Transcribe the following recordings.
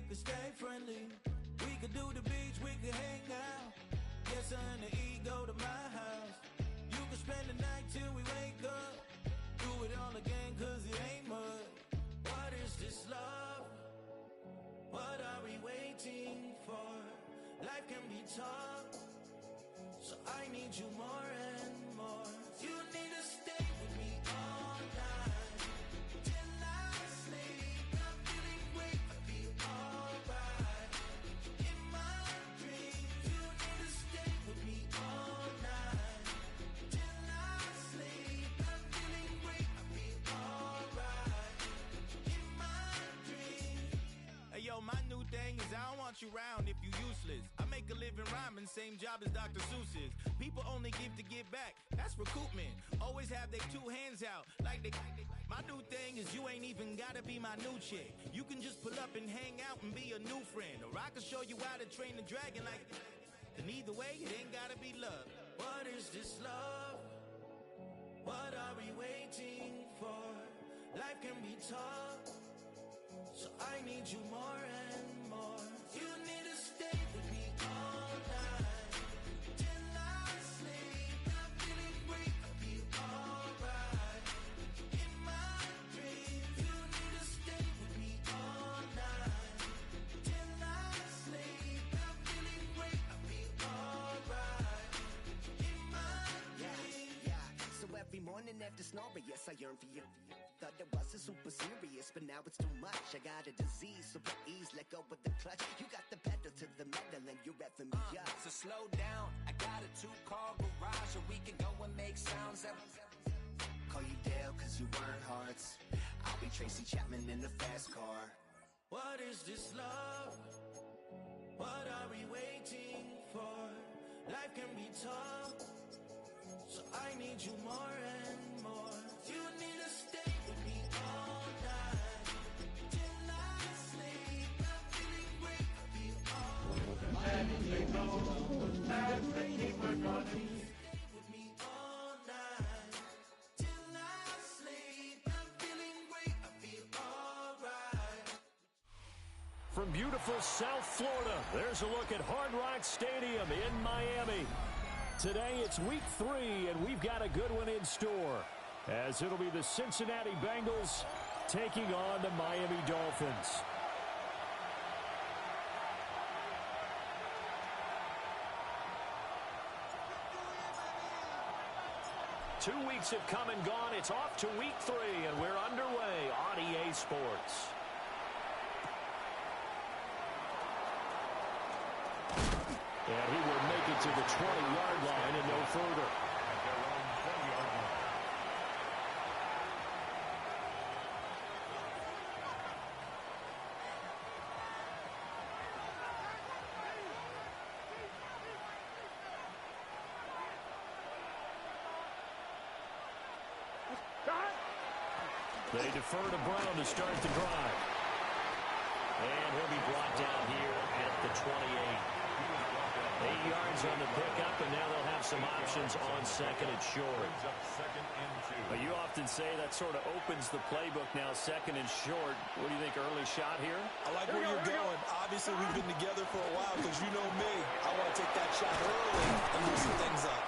could stay friendly. We could do the beach, we could hang out. Yes, and the E go to my house. You could spend the night till we wake up. Do it all again, cause it ain't mud. What is this love? What are we waiting for? Life can be tough, so I need you more and more. You need to stay with me all night till I sleep. I'm feeling great, I feel alright. In my dreams, you need to stay with me all night till I sleep. I'm feeling great, I feel alright. In my dreams. Hey yo, my new thing is I don't want you round if you useless. I make a living rhyming, same job as Dr. Seuss's. People only give to give back, that's recoupment. Always have their two hands out, like they. My new thing is you ain't even gotta be my new chick. You can just pull up and hang out and be a new friend. Or I can show you how to train the dragon like. And either way, it ain't gotta be love. What is this love? What are we waiting for? Life can be tough, so I need you more and more. You need to stay with me all night till I sleep. I'm feeling great, I feel alright. In my dreams, you need to stay with me all night till I sleep. I'm feeling great, I feel alright. In my dreams. Yeah. So every morning after snoring, yes, I yearn for you. Thought it wasn't super serious, but now it's too much. I got a disease, so please let go with the clutch. You got the pedal to the metal and you're revving me up. So slow down, I got a 2-car garage, or we can go and make sounds that... Call you Dale, cause you weren't hearts. I'll be Tracy Chapman in the fast car. What is this love? What are we waiting for? Life can be tough, so I need you more and more. You need to stay with me all night till I sleep. I'm feeling great, I feel alright. Stay with me all night till I sleep. I'm feeling great, I feel alright. From beautiful South Florida, there's a look at Hard Rock Stadium in Miami. Today it's week 3, and we've got a good one in store, as it'll be the Cincinnati Bengals taking on the Miami Dolphins. Two weeks have come and gone. It's off to week 3, and we're underway on EA Sports. And he will make it to the 20-yard line and no further. They defer to Brown to start the drive. And he'll be brought down here at the 28. 8 yards on the pickup, and now they'll have some options on second and short. But you often say that sort of opens the playbook now, second and short. What do you think, early shot here? I like where you're going. Obviously, we've been together for a while because you know me. I want to take that shot early and loosen things up.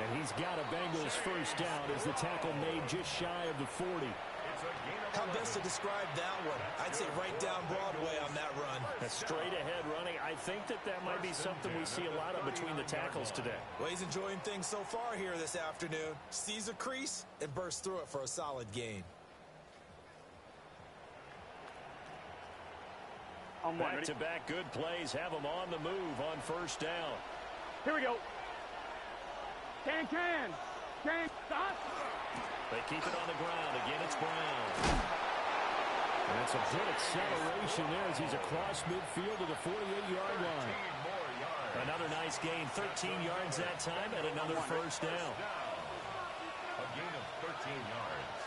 And he's got a Bengals first down as the tackle made just shy of the 40. How best to describe that one? I'd say right down Broadway on that run. A straight-ahead running. I think that might be something we see a lot of between the tackles today. Well, he's enjoying things so far here this afternoon. Sees a crease and bursts through it for a solid gain. Back-to-back good plays have them on the move on first down. Here we go. Can, stop. They keep it on the ground. Again, it's Brown. That's a good acceleration there as he's across midfield to the 48-yard line. Another nice gain, 13 yards that time, and another first down. A gain of 13 yards.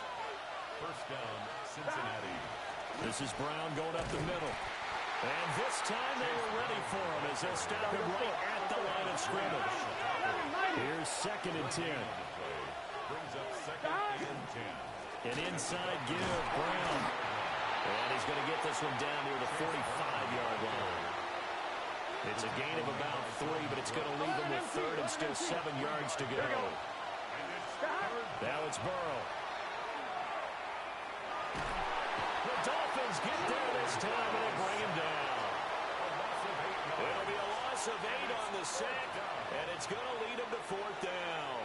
First down, Cincinnati. This is Brown going up the middle. And this time they were ready for him as they stop him right at the line of scrimmage. Here's second and 10. Brings up second and 10. An inside give, Brown. And he's going to get this one down near the 45-yard line. It's a gain of about 3, but it's going to leave him with third and still 7 yards to go. Now it's Burrow. The Dolphins get there this time, and they bring him down. It'll be a loss of 8 on the sack, and it's going to lead him to 4th down.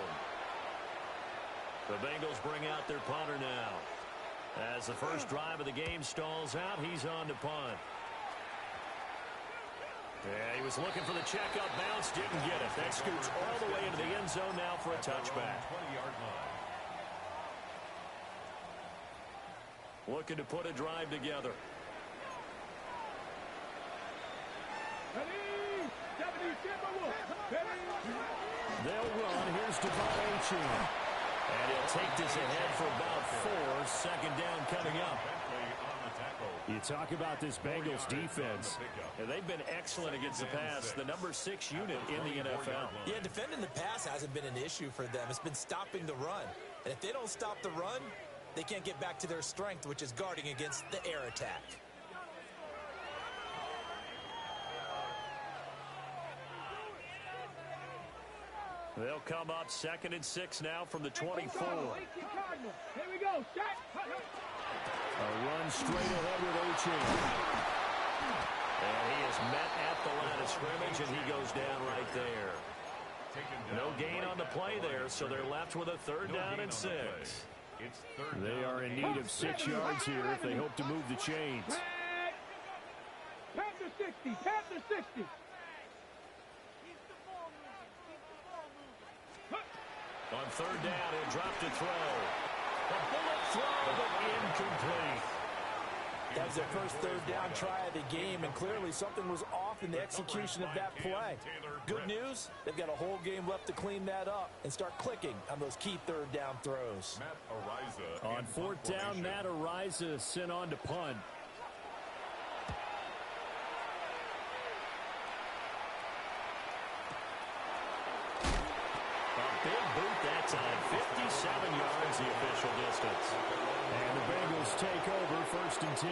The Bengals bring out their punter now. As the first drive of the game stalls out, he's on to punt. Yeah, he was looking for the checkup bounce, didn't get it. That scoots all the way into the end zone now for a touchback. 20-yard line. Looking to put a drive together. They'll run. Here's Devon. And he'll take this ahead for about 4. Second down coming up. You talk about this Bengals defense. And they've been excellent against the pass. The number 6 unit in the NFL. Yeah, defending the pass hasn't been an issue for them. It's been stopping the run. And if they don't stop the run, they can't get back to their strength, which is guarding against the air attack. They'll come up 2nd and 6 now from the 24. Here we go. A run straight ahead with Ochin. And he is met at the line of scrimmage, and he goes down right there. No gain on the play there, so they're left with a 3rd down and 6. They are in need of 6 yards here if they hope to move the chains. Panther 60. Panther 60. On 3rd down, he'll drop to throw. A bullet throw, but incomplete. That was their first 3rd down try of the game, and clearly something was off in the execution of that play. Good news, they've got a whole game left to clean that up and start clicking on those key 3rd down throws. On 4th down, Matt Ariza sent on to punt. Big boot that time. 57 yards the official distance. And the Bengals take over 1st and 10.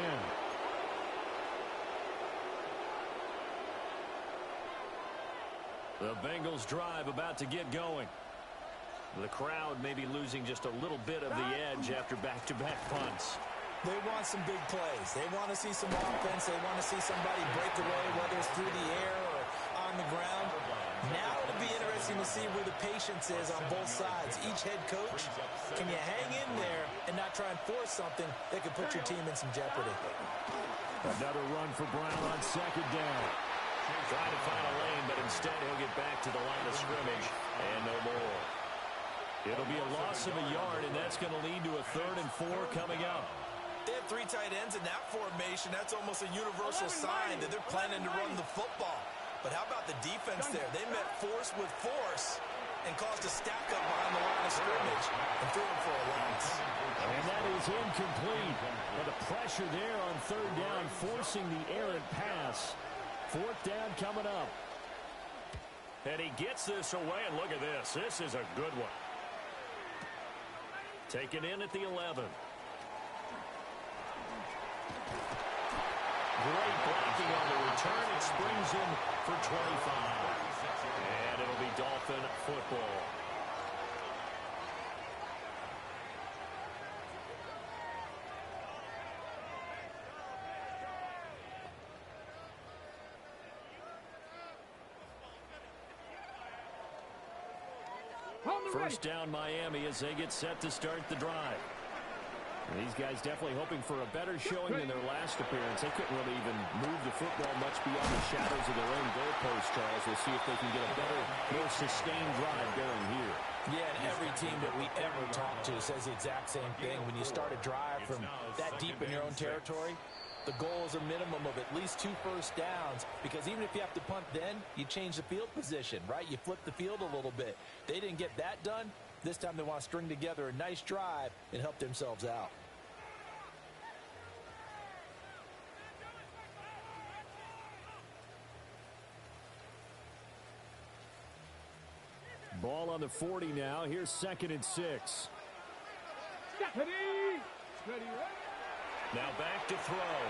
The Bengals drive about to get going. The crowd may be losing just a little bit of the edge after back-to-back punts. They want some big plays. They want to see some offense. They want to see somebody break away, whether it's through the air or on the ground. Now it'll be interesting to see where the patience is on both sides. Each head coach, can you hang in there and not try and force something that could put your team in some jeopardy? Another run for Brown on 2nd down. Trying to find a lane, but instead he'll get back to the line of scrimmage and no more. It'll be a loss of a yard, and that's going to lead to a 3rd and 4 coming up. They have 3 tight ends in that formation. That's almost a universal sign that they're planning to run the football. But how about the defense there? They met force with force and caused a stack up behind the line of scrimmage and threw him for a loss. And that is incomplete. But the pressure there on 3rd down, forcing the errant pass. 4th down coming up. And he gets this away, and look at this. This is a good one. Taken in at the 11. Great blocking on the return. It springs him for 25. And it'll be Dolphin football. First down Miami as they get set to start the drive. These guys definitely hoping for a better showing than their last appearance. They couldn't really even move the football much beyond the shadows of their own goalpost, Charles. We'll see if they can get a better, more sustained drive going here. Yeah, and every team that we ever talk to says the exact same thing. When you start a drive from that deep in your own territory, the goal is a minimum of at least 2 first downs, because even if you have to punt then, you change the field position, right? You flip the field a little bit. They didn't get that done. This time they want to string together a nice drive and help themselves out. Ball on the 40 now. Here's 2nd and 6. Ready? Ready, ready. Now back to throw.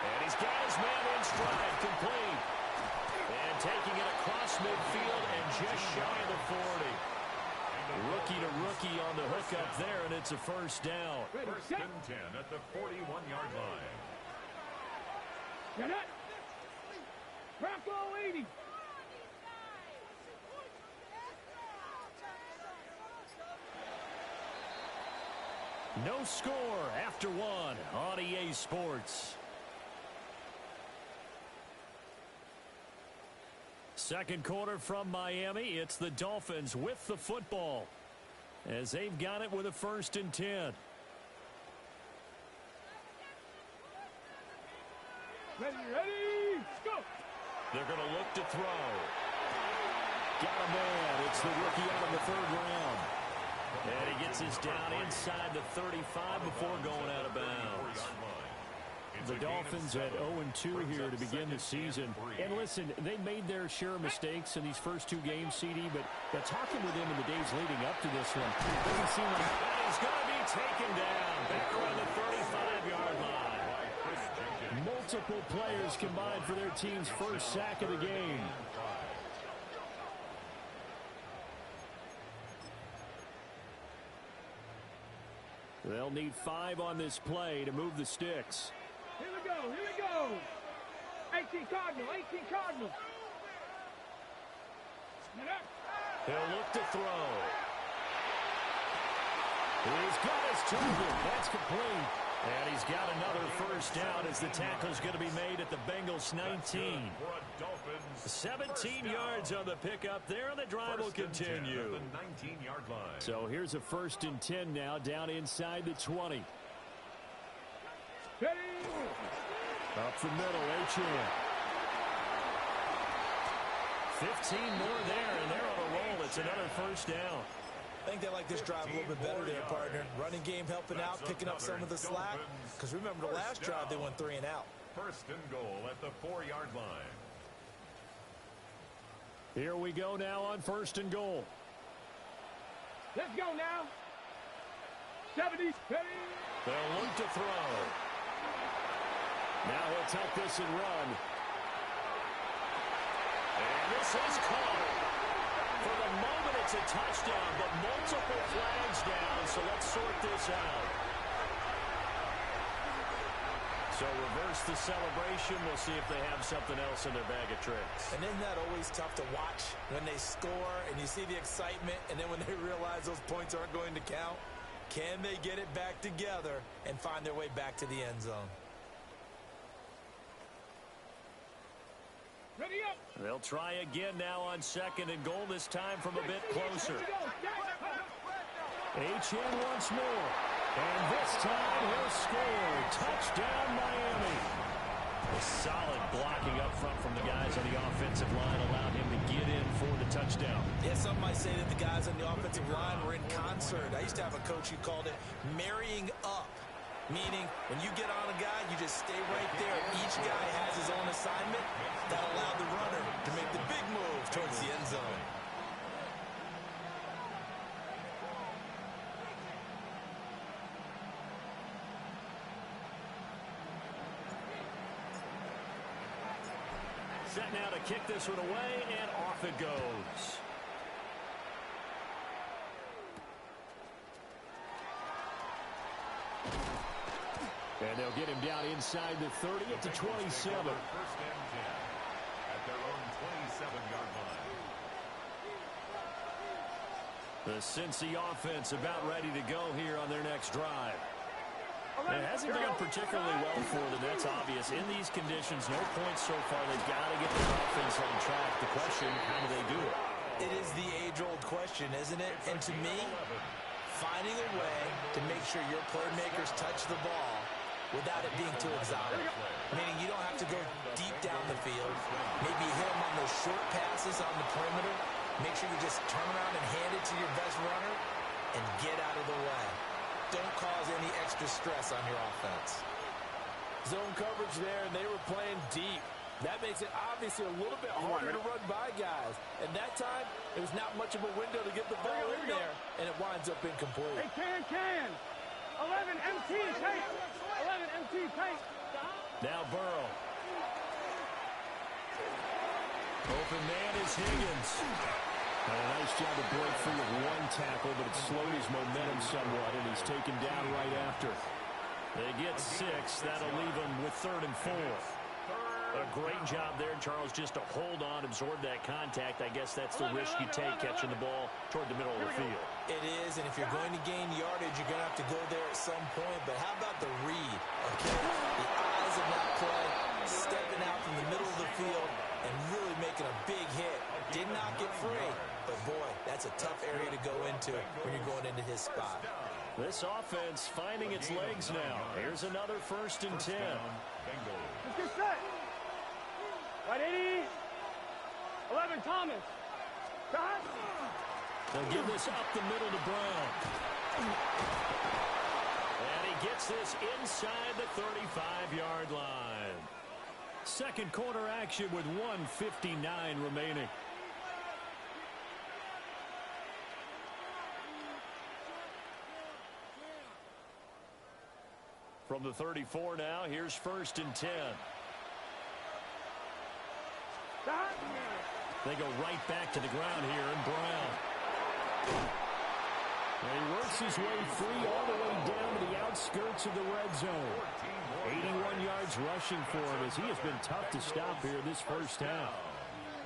And he's got his man in stride, complete. And taking it across midfield and just shy of the 40. Rookie to rookie on the hookup there, and it's a first down. First and 10 at the 41-yard line. Get it. Bravo 80. No score after one on EA Sports. Second quarter from Miami. It's the Dolphins with the football as they've got it with a first and 10. Ready, go. They're going to look to throw. Got a man. It's the rookie out of the third round. And he gets his down inside the 35 before going out of bounds. The Dolphins at 0-2 here to begin the season. And listen, they made their share of mistakes in these first two games, CD, but talking with him in the days leading up to this one, it doesn't seem like he's going to be taken down back around the 35-yard line. Multiple players combined for their team's first sack of the game. They'll need 5 on this play to move the sticks. Here we go, here we go. 18 Cardinal, 18 Cardinal. He'll look to throw. He's got his target. That's complete. And he's got another first down as the tackle's going to be made at the Bengals 19. 17 yards on the pickup there, and the drive will continue. The 19-yard line. So here's a first and 10 now, down inside the 20. Up the middle, H.M. 15 more there, and they're on a roll. It's another first down. I think they like this drive a little bit better there, partner. Running game helping out, picking up some of the slack. Because remember, the last drive, they went 3 and out. First and goal at the 4-yard line. Here we go now on first and goal. Let's go now. 70. They'll look to throw. Now he'll take this and run. And this is caught. For the moment, it's a touchdown, but multiple flags down, so let's sort this out. So reverse the celebration. We'll see if they have something else in their bag of tricks. And isn't that always tough to watch when they score and you see the excitement, and then when they realize those points aren't going to count? Can they get it back together and find their way back to the end zone? Ready up. They'll try again now on second and goal, this time from a bit closer. H.N. once more. And this time he'll score. Touchdown, Miami. A solid blocking up front from the guys on the offensive line allowed him to get in for the touchdown. Yeah, some might say that the guys on the offensive line were in concert. I used to have a coach who called it marrying up. Meaning, when you get on a guy, you just stay right there. Each guy has his own assignment. That allowed the runner to make the big move towards the end zone. Set now to kick this one away, and off it goes. And they'll get him down inside the 30 at the 27. First and 10 at their own 27-yard line. The Cincy offense about ready to go here on their next drive. It hasn't gone particularly well for them. That's obvious. In these conditions, no points so far. They've got to get their offense on track. The question, how do they do it? It is the age-old question, isn't it? And to me, finding a way to make sure your playmakers touch the ball without it being too exotic. Meaning you don't have to go deep down the field. Maybe hit them on those short passes on the perimeter. Make sure you just turn around and hand it to your best runner and get out of the way. Don't cause any extra stress on your offense. Zone coverage there, and they were playing deep. That makes it obviously a little bit harder to run by guys. And that time, there was not much of a window to get the ball in there, and it winds up incomplete. Hey, can. 11 MT tight. 11 MT tight. Now Burrow. Open man is Higgins. And a nice job to break free with one tackle, but it slowed his momentum somewhat, and he's taken down right after. They get 6. That'll leave them with 3rd and 4. A great job there, Charles, just to hold on, absorb that contact. I guess that's the risk you take catching the ball toward the middle of the field. It is, and if you're going to gain yardage, you're going to have to go there at some point. But how about the read, okay? The eyes of that play, stepping out from the middle of the field and really making a big hit. Did not get free, but boy, that's a tough area to go into when you're going into his spot. This offense finding its legs now. Here's another 1st and 10. Let's get set. Right 80. 11 Thomas. Cut. They'll give this up the middle to Brown. And he gets this inside the 35-yard line. Second quarter action with 1:59 remaining. From the 34 now, here's 1st and 10. They go right back to the ground here, and Brown. And he works his way free all the way down to the outskirts of the red zone. 81 yards rushing for him as he has been tough to stop here this first half.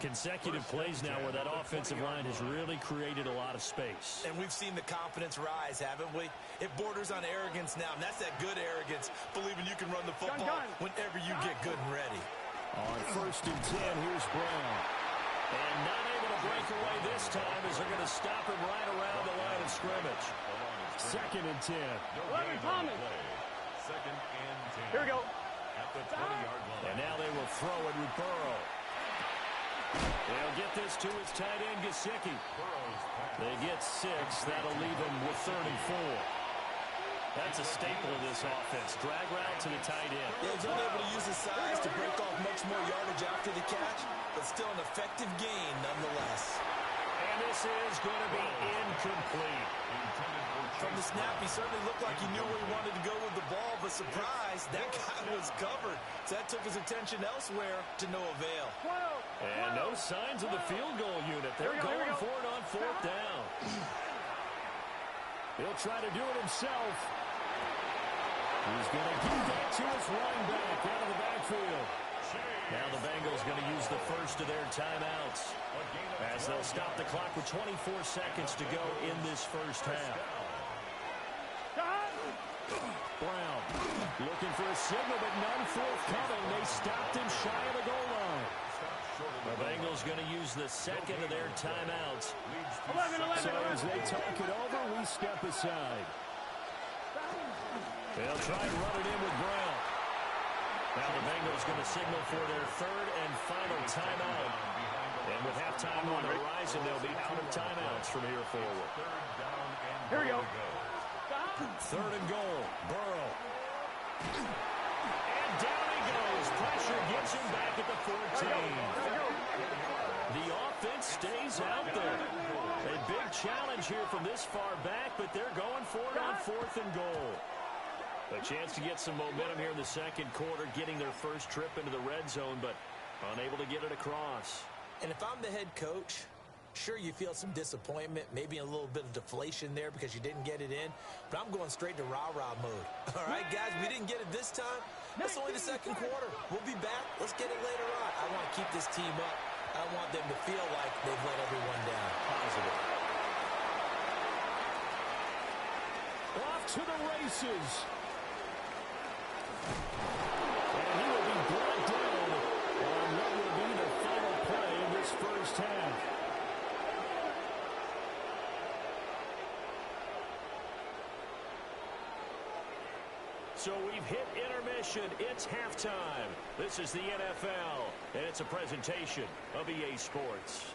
Consecutive plays now where that offensive line has really created a lot of space. And we've seen the confidence rise, haven't we? It borders on arrogance now, and that's that good arrogance, believing you can run the football whenever you get good and ready. On 1st and 10, here's Brown. And not able to break away this time as they're going to stop him right around the line of scrimmage. 2nd and 10. 11 Thomas. 2nd and 10. Here we go. At the 20-yard line. And now they will throw it with Burrow. They'll get this to his tight end, Gesicki. They get 6. That'll leave them with 3rd and 4. That's a staple of this offense. Drag route to the tight end. Yeah, he's unable to use his size to break off much more yardage after the catch, but still an effective gain nonetheless. And this is going to be incomplete. From the snap, he certainly looked like he knew where he wanted to go with the ball, but surprise, that guy was covered. So that took his attention elsewhere to no avail. And no signs of the field goal unit. They're going for it on 4th down. He'll try to do it himself. He's going to give that to his running back out of the backfield. Now the Bengals going to use the first of their timeouts as they'll stop the clock with 24 seconds to go in this first half. Brown looking for a signal, but none forthcoming. They stopped him shy of the goal line. The Bengals going to use the second of their timeouts. 11. So as they talk it over, we step aside. They'll try and run it in with Brown. Now the Bengals going to signal for their 3rd and final timeout. And with halftime on the horizon, they'll be out of timeouts from here forward. Here we go. 3rd and goal. Burrow. And down he goes. Pressure gets him back at the 14. The offense stays out there. A big challenge here from this far back, but they're going for it on 4th and goal. A chance to get some momentum here in the second quarter, getting their first trip into the red zone, but unable to get it across. And if I'm the head coach, sure, you feel some disappointment, maybe a little bit of deflation there because you didn't get it in, but I'm going straight to rah-rah mode. All right, guys, we didn't get it this time. That's only the second quarter. We'll be back. Let's get it later on. I want to keep this team up. I want them to feel like they've let everyone down. Positive. Off to the races. And he will be brought down on what will be the final play of this first half. So we've hit intermission. It's halftime. This is the NFL, and it's a presentation of EA Sports.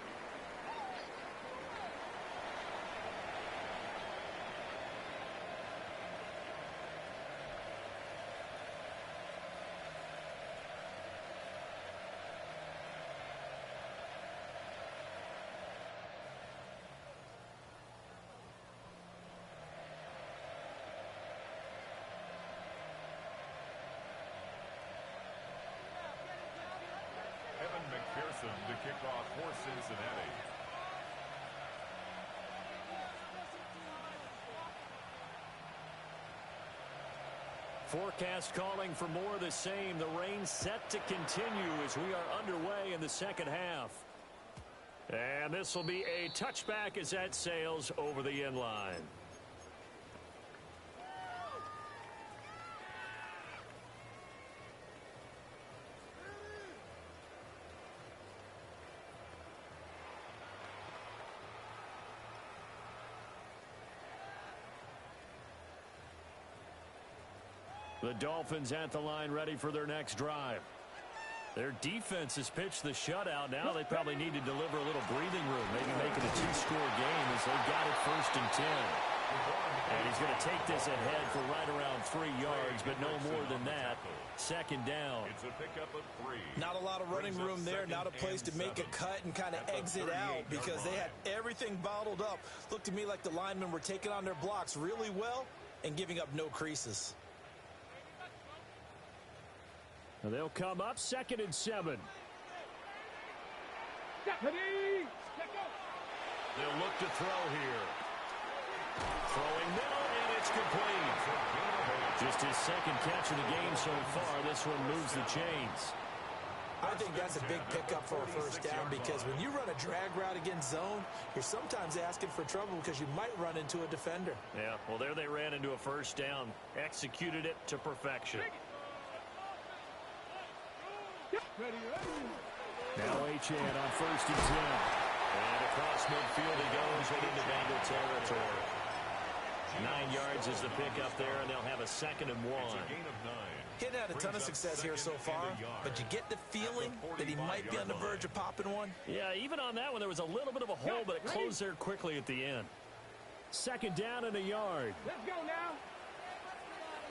kickoff for Cincinnati. Forecast calling for more of the same. The rain set to continue as we are underway in the second half. And this will be a touchback as that sails over the end line. The Dolphins at the line ready for their next drive. Their defense has pitched the shutout. Now they probably need to deliver a little breathing room, maybe make it a two-score game as they got it 1st and 10. And he's going to take this ahead for right around 3 yards, but no more than that. 2nd down. It's a pickup of 3. Not a lot of running room there, not a place to make a cut and kind of exit out because they had everything bottled up. Looked to me like the linemen were taking on their blocks really well and giving up no creases. And they'll come up 2nd and 7. They'll look to throw here. Throwing middle, and it's complete. Just his 2nd catch of the game so far. This one moves the chains. I think that's a big pickup for a 1st down because when you run a drag route against zone, you're sometimes asking for trouble because you might run into a defender. Yeah, well, there they ran into a 1st down. Executed it to perfection. Now Achane on 1st and 10. And across midfield he goes right into Bengal territory. 9 yards is the pickup there, and they'll have a 2nd and 1. Hitting had a ton of success here so far, but you get the feeling that he might be on the verge of popping one. Yeah, even on that one, there was a little bit of a hole, but it closed there quickly at the end. 2nd down and a yard. Let's go now.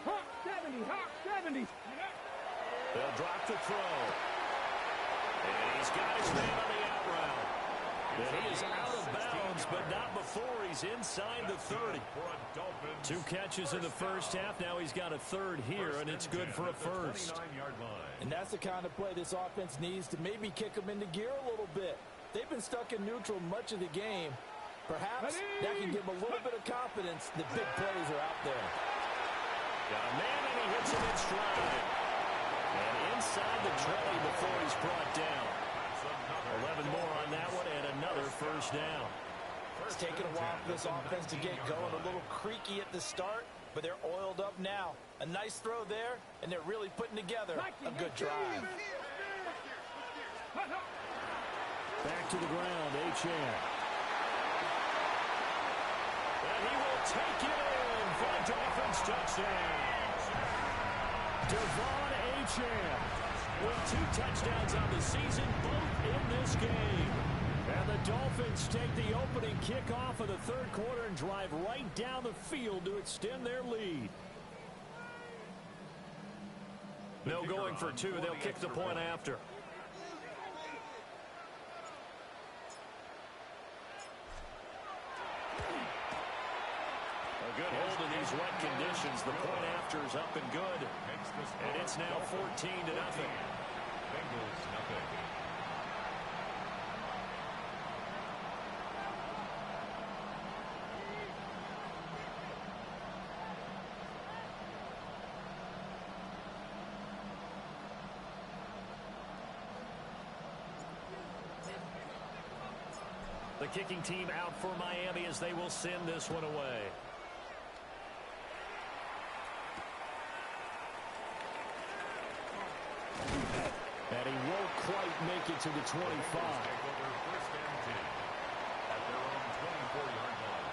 Hawk 70, Hawk 70. They'll drop the throw. And he's got his man on the out route. And he is out of bounds, but not before he's inside the 30. 2 catches in the 1st half. Now he's got a 3rd here, and it's good for a 1st. And that's the kind of play this offense needs to maybe kick them into gear a little bit. They've been stuck in neutral much of the game. Perhaps that can give them a little bit of confidence that big plays are out there. Got a man, and he hits him in stride. And inside the tray before he's brought down. 11 more on that one, and another 1st down. It's taken a while for this offense to get going. A little creaky at the start, but they're oiled up now. A nice throw there, and they're really putting together a good drive. Back to the ground, Achane. And he will take it in for a Dolphins touchdown. Devon Achane with 2 touchdowns on the season, both in this game. And the Dolphins take the opening kickoff of the 3rd quarter and drive right down the field to extend their lead. No going for 2. They'll kick the point after. A good hold in these wet conditions. The point after is up and good. And it's now 14-0. Bengals nothing. The kicking team out for Miami as they will send this one away. And he won't quite make it to the 25. First and 10 at their own 24-yard line.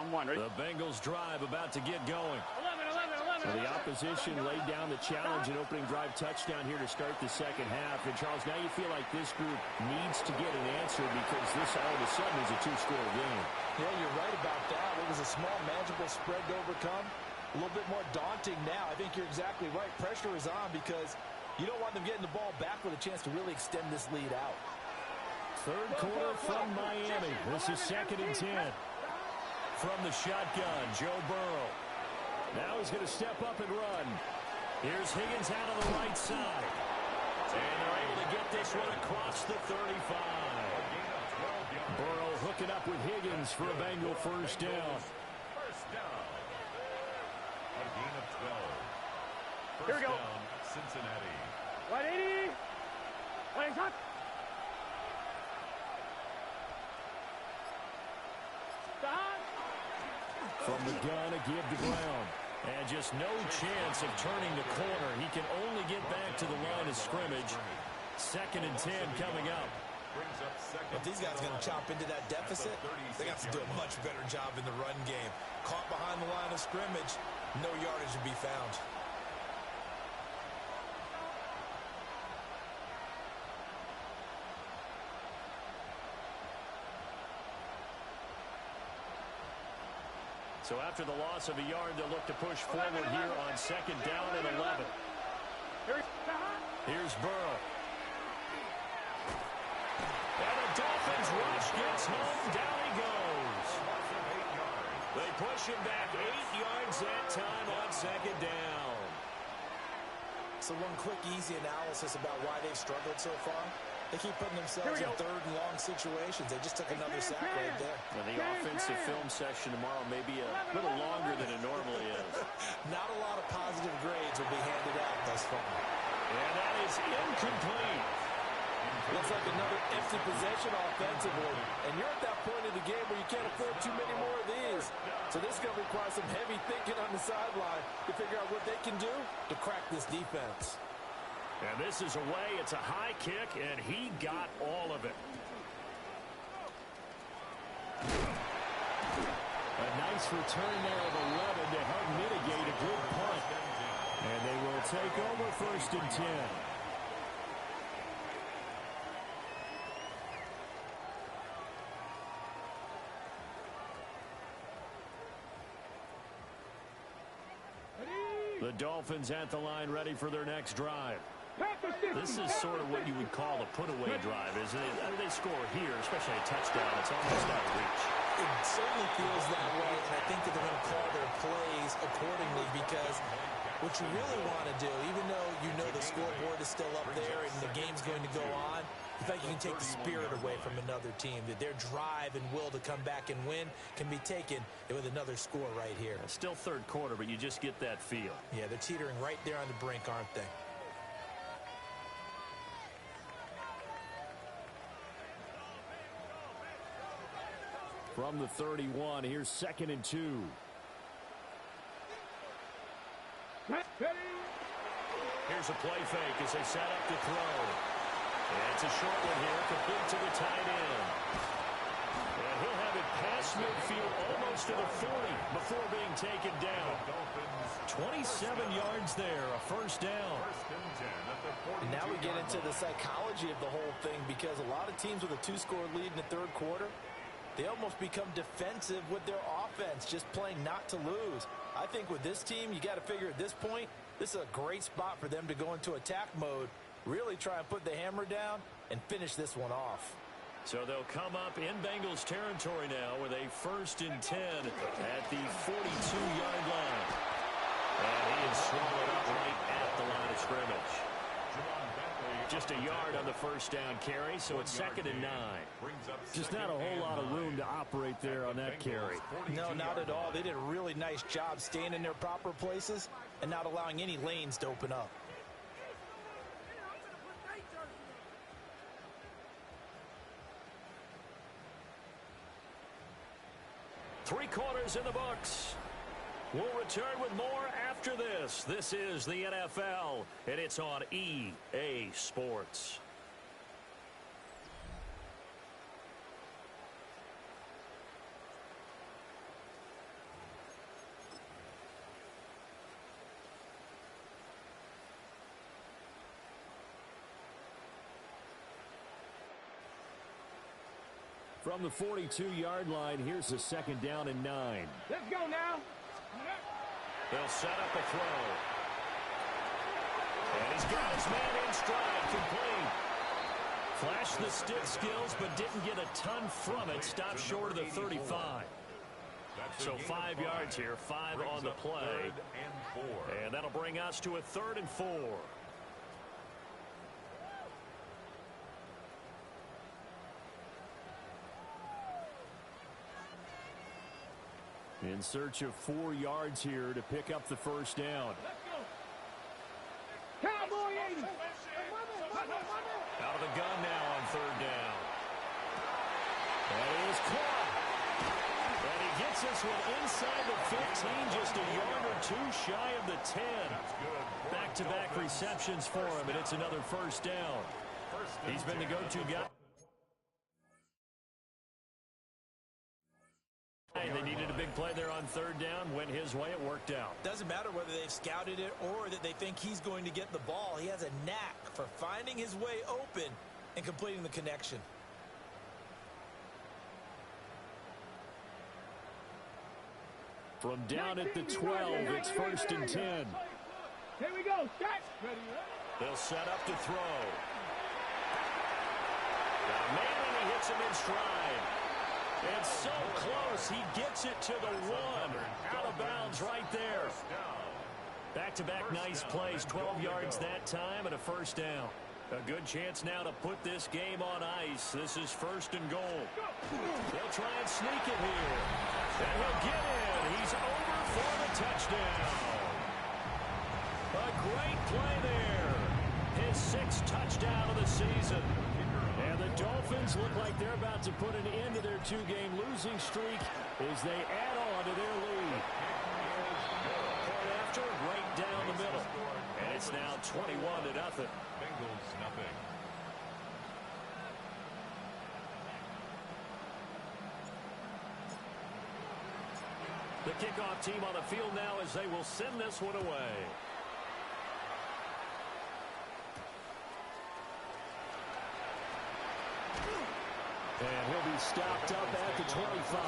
I'm wondering. The Bengals drive about to get going. 11. So the opposition laid down the challenge and opening drive touchdown here to start the 2nd half. And, Charles, now you feel like this group needs to get an answer because this all of a sudden is a 2-score game. Yeah, you're right about that. It was a small, manageable spread to overcome. A little bit more daunting now. I think you're exactly right. Pressure is on because you don't want them getting the ball back with a chance to really extend this lead out. Third quarter from Miami. This is 2nd and 10. From the shotgun, Joe Burrow. Now he's going to step up and run. Here's Higgins out on the right side. And they're able to get this one across the 35. Burrow hooking up with Higgins for a Bengal first down. First down. A gain of 12. Here we go. Down, Cincinnati. 180. Playing hot. Stop. From the gun, a give to Brown. And just no chance of turning the corner. He can only get back to the line of scrimmage. 2nd and 10 coming up. If these guys are going to chop into that deficit, they got to do a much better job in the run game. Caught behind the line of scrimmage, no yardage to be found. So after the loss of a yard, they'll look to push forward here on 2nd down and 11. Here's Burrow. And the Dolphins rush gets home. Down he goes. They push him back 8 yards that time on 2nd down. So one quick, easy analysis about why they've struggled so far. They keep putting themselves in 3rd and long situations. They just took another sack right there. And the offensive film session tomorrow may be a little longer than it normally is. Not a lot of positive grades will be handed out thus far. And that is incomplete. Looks like another empty possession offensively. And you're at that point in the game where you can't afford too many more of these. So this is going to require some heavy thinking on the sideline to figure out what they can do to crack this defense. And this is away. It's a high kick, and he got all of it. A nice return there of 11 to help mitigate a good punt. And they will take over 1st and 10. The Dolphins at the line, ready for their next drive. This is sort of what you would call a put-away drive, isn't it? They score here, especially a touchdown. It's almost out of reach. It certainly feels that way, and I think that they're going to call their plays accordingly because what you really want to do, even though you know the scoreboard is still up there and the game's going to go on, you think you can take the spirit away from another team, that their drive and will to come back and win can be taken with another score right here. It's still 3rd quarter, but you just get that feel. Yeah, they're teetering right there on the brink, aren't they? From the 31, here's 2nd and 2. Here's a play fake as they set up to throw. And it's a short one here, complete to the tight end. And he'll have it past midfield almost to the 40 before being taken down. 27 yards there, a 1st down. And now we get into the psychology of the whole thing because a lot of teams with a 2-score lead in the 3rd quarter, they almost become defensive with their offense, just playing not to lose. I think with this team, you got to figure at this point, this is a great spot for them to go into attack mode, really try and put the hammer down and finish this one off. So they'll come up in Bengals territory now with a 1st and 10 at the 42-yard line. And he is swallowed up right at the line of scrimmage. Just a yard on the 1st down carry, so it's 2nd and 9. Just not a whole lot of room to operate there on that carry. No, not at all. They did a really nice job staying in their proper places and not allowing any lanes to open up. Three quarters in the books. We'll return with more after this. This is the NFL, and it's on EA Sports. From the 42-yard line, here's a 2nd down and 9. Let's go now. They'll set up a throw. And he's got his man in stride, complete. Flashed the stick skills, but didn't get a ton from it. Stopped short of the 35. So 5 yards here, 5 on the play. And that'll bring us to a 3rd and 4. In search of 4 yards here to pick up the first down. Cowboy 80. Out of the gun now on 3rd down. That is caught. And he gets this one inside the 15, just a yard or 2 shy of the 10. Back-to-back receptions for him, and it's another first down. He's been the go-to guy. They needed a big play there on 3rd down. Went his way. It worked out. Doesn't matter whether they've scouted it or that they think he's going to get the ball. He has a knack for finding his way open and completing the connection. From down at the 12, it's 1st and 10. Here we go. Set. Ready. They'll set up to throw. Now, Manning, he hits him in stride. It's so close. He gets it to the 1. Out of bounds right there. Back-to-back nice plays. 12 yards that time and a first down. A good chance now to put this game on ice. This is 1st and goal. They'll try and sneak it here. And he'll get in. He's over for the touchdown. A great play there. His 6th touchdown of the season. And the Dolphins look like they're about to put an end to their 2-game losing streak as they add on to their lead. Point after, right down the middle. And it's now 21-0. Bengals nothing. The kickoff team on the field now as they will send this one away. And he'll be stopped up at the 25.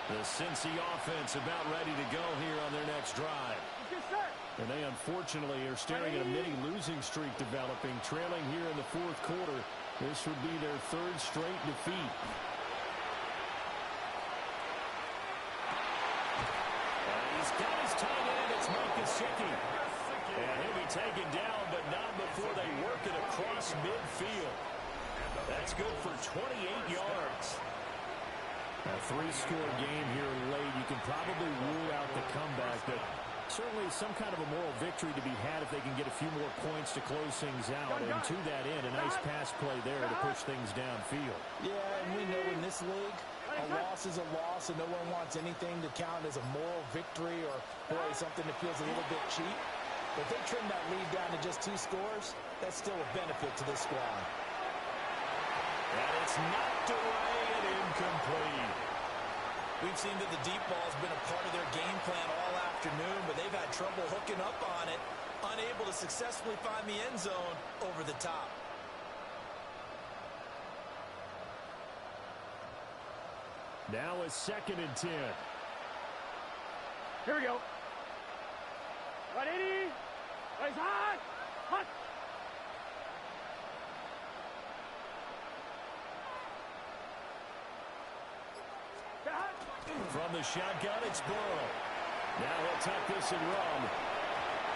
The Cincy offense about ready to go here on their next drive. And they unfortunately are staring at a mini losing streak developing, trailing here in the 4th quarter. This would be their 3rd straight defeat. He's got his tight end. It's Mike Gesicki. And he'll be taken down, but not before they work it across midfield. That's good for 28 yards. A 3-score game here late. You can probably rule out the comeback, but certainly some kind of a moral victory to be had if they can get a few more points to close things out. And to that end, a nice pass play there to push things downfield. Yeah, and we know in this league, a loss is a loss, and no one wants anything to count as a moral victory or, boy, something that feels a little bit cheap. But if they trim that lead down to just 2 scores, that's still a benefit to this squad. And it's knocked away and incomplete. We've seen that the deep ball has been a part of their game plan all afternoon, but they've had trouble hooking up on it, unable to successfully find the end zone over the top. Now a 2nd and 10. Here we go. 180. Raise hot. Hot. From the shotgun, it's Burrow. Now he'll tuck this and run.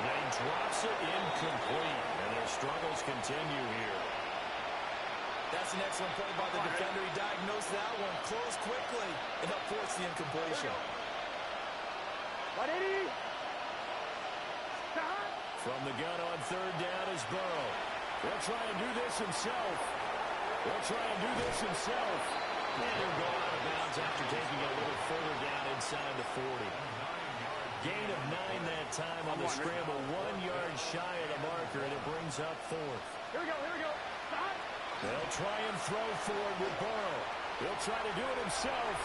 And he drops it incomplete. And their struggles continue here. That's an excellent play by the defender. He diagnosed that one, closed quickly, and helped force the incompletion. 180. From the gun on 3rd down is Burrow. He'll try and do this himself. And he'll go out of bounds after taking it a little further down inside the 40. Gain of 9 that time on the scramble. 1 yard shy of the marker, and it brings up 4th. Here we go. They'll try and throw forward with Burrow. He'll try to do it himself.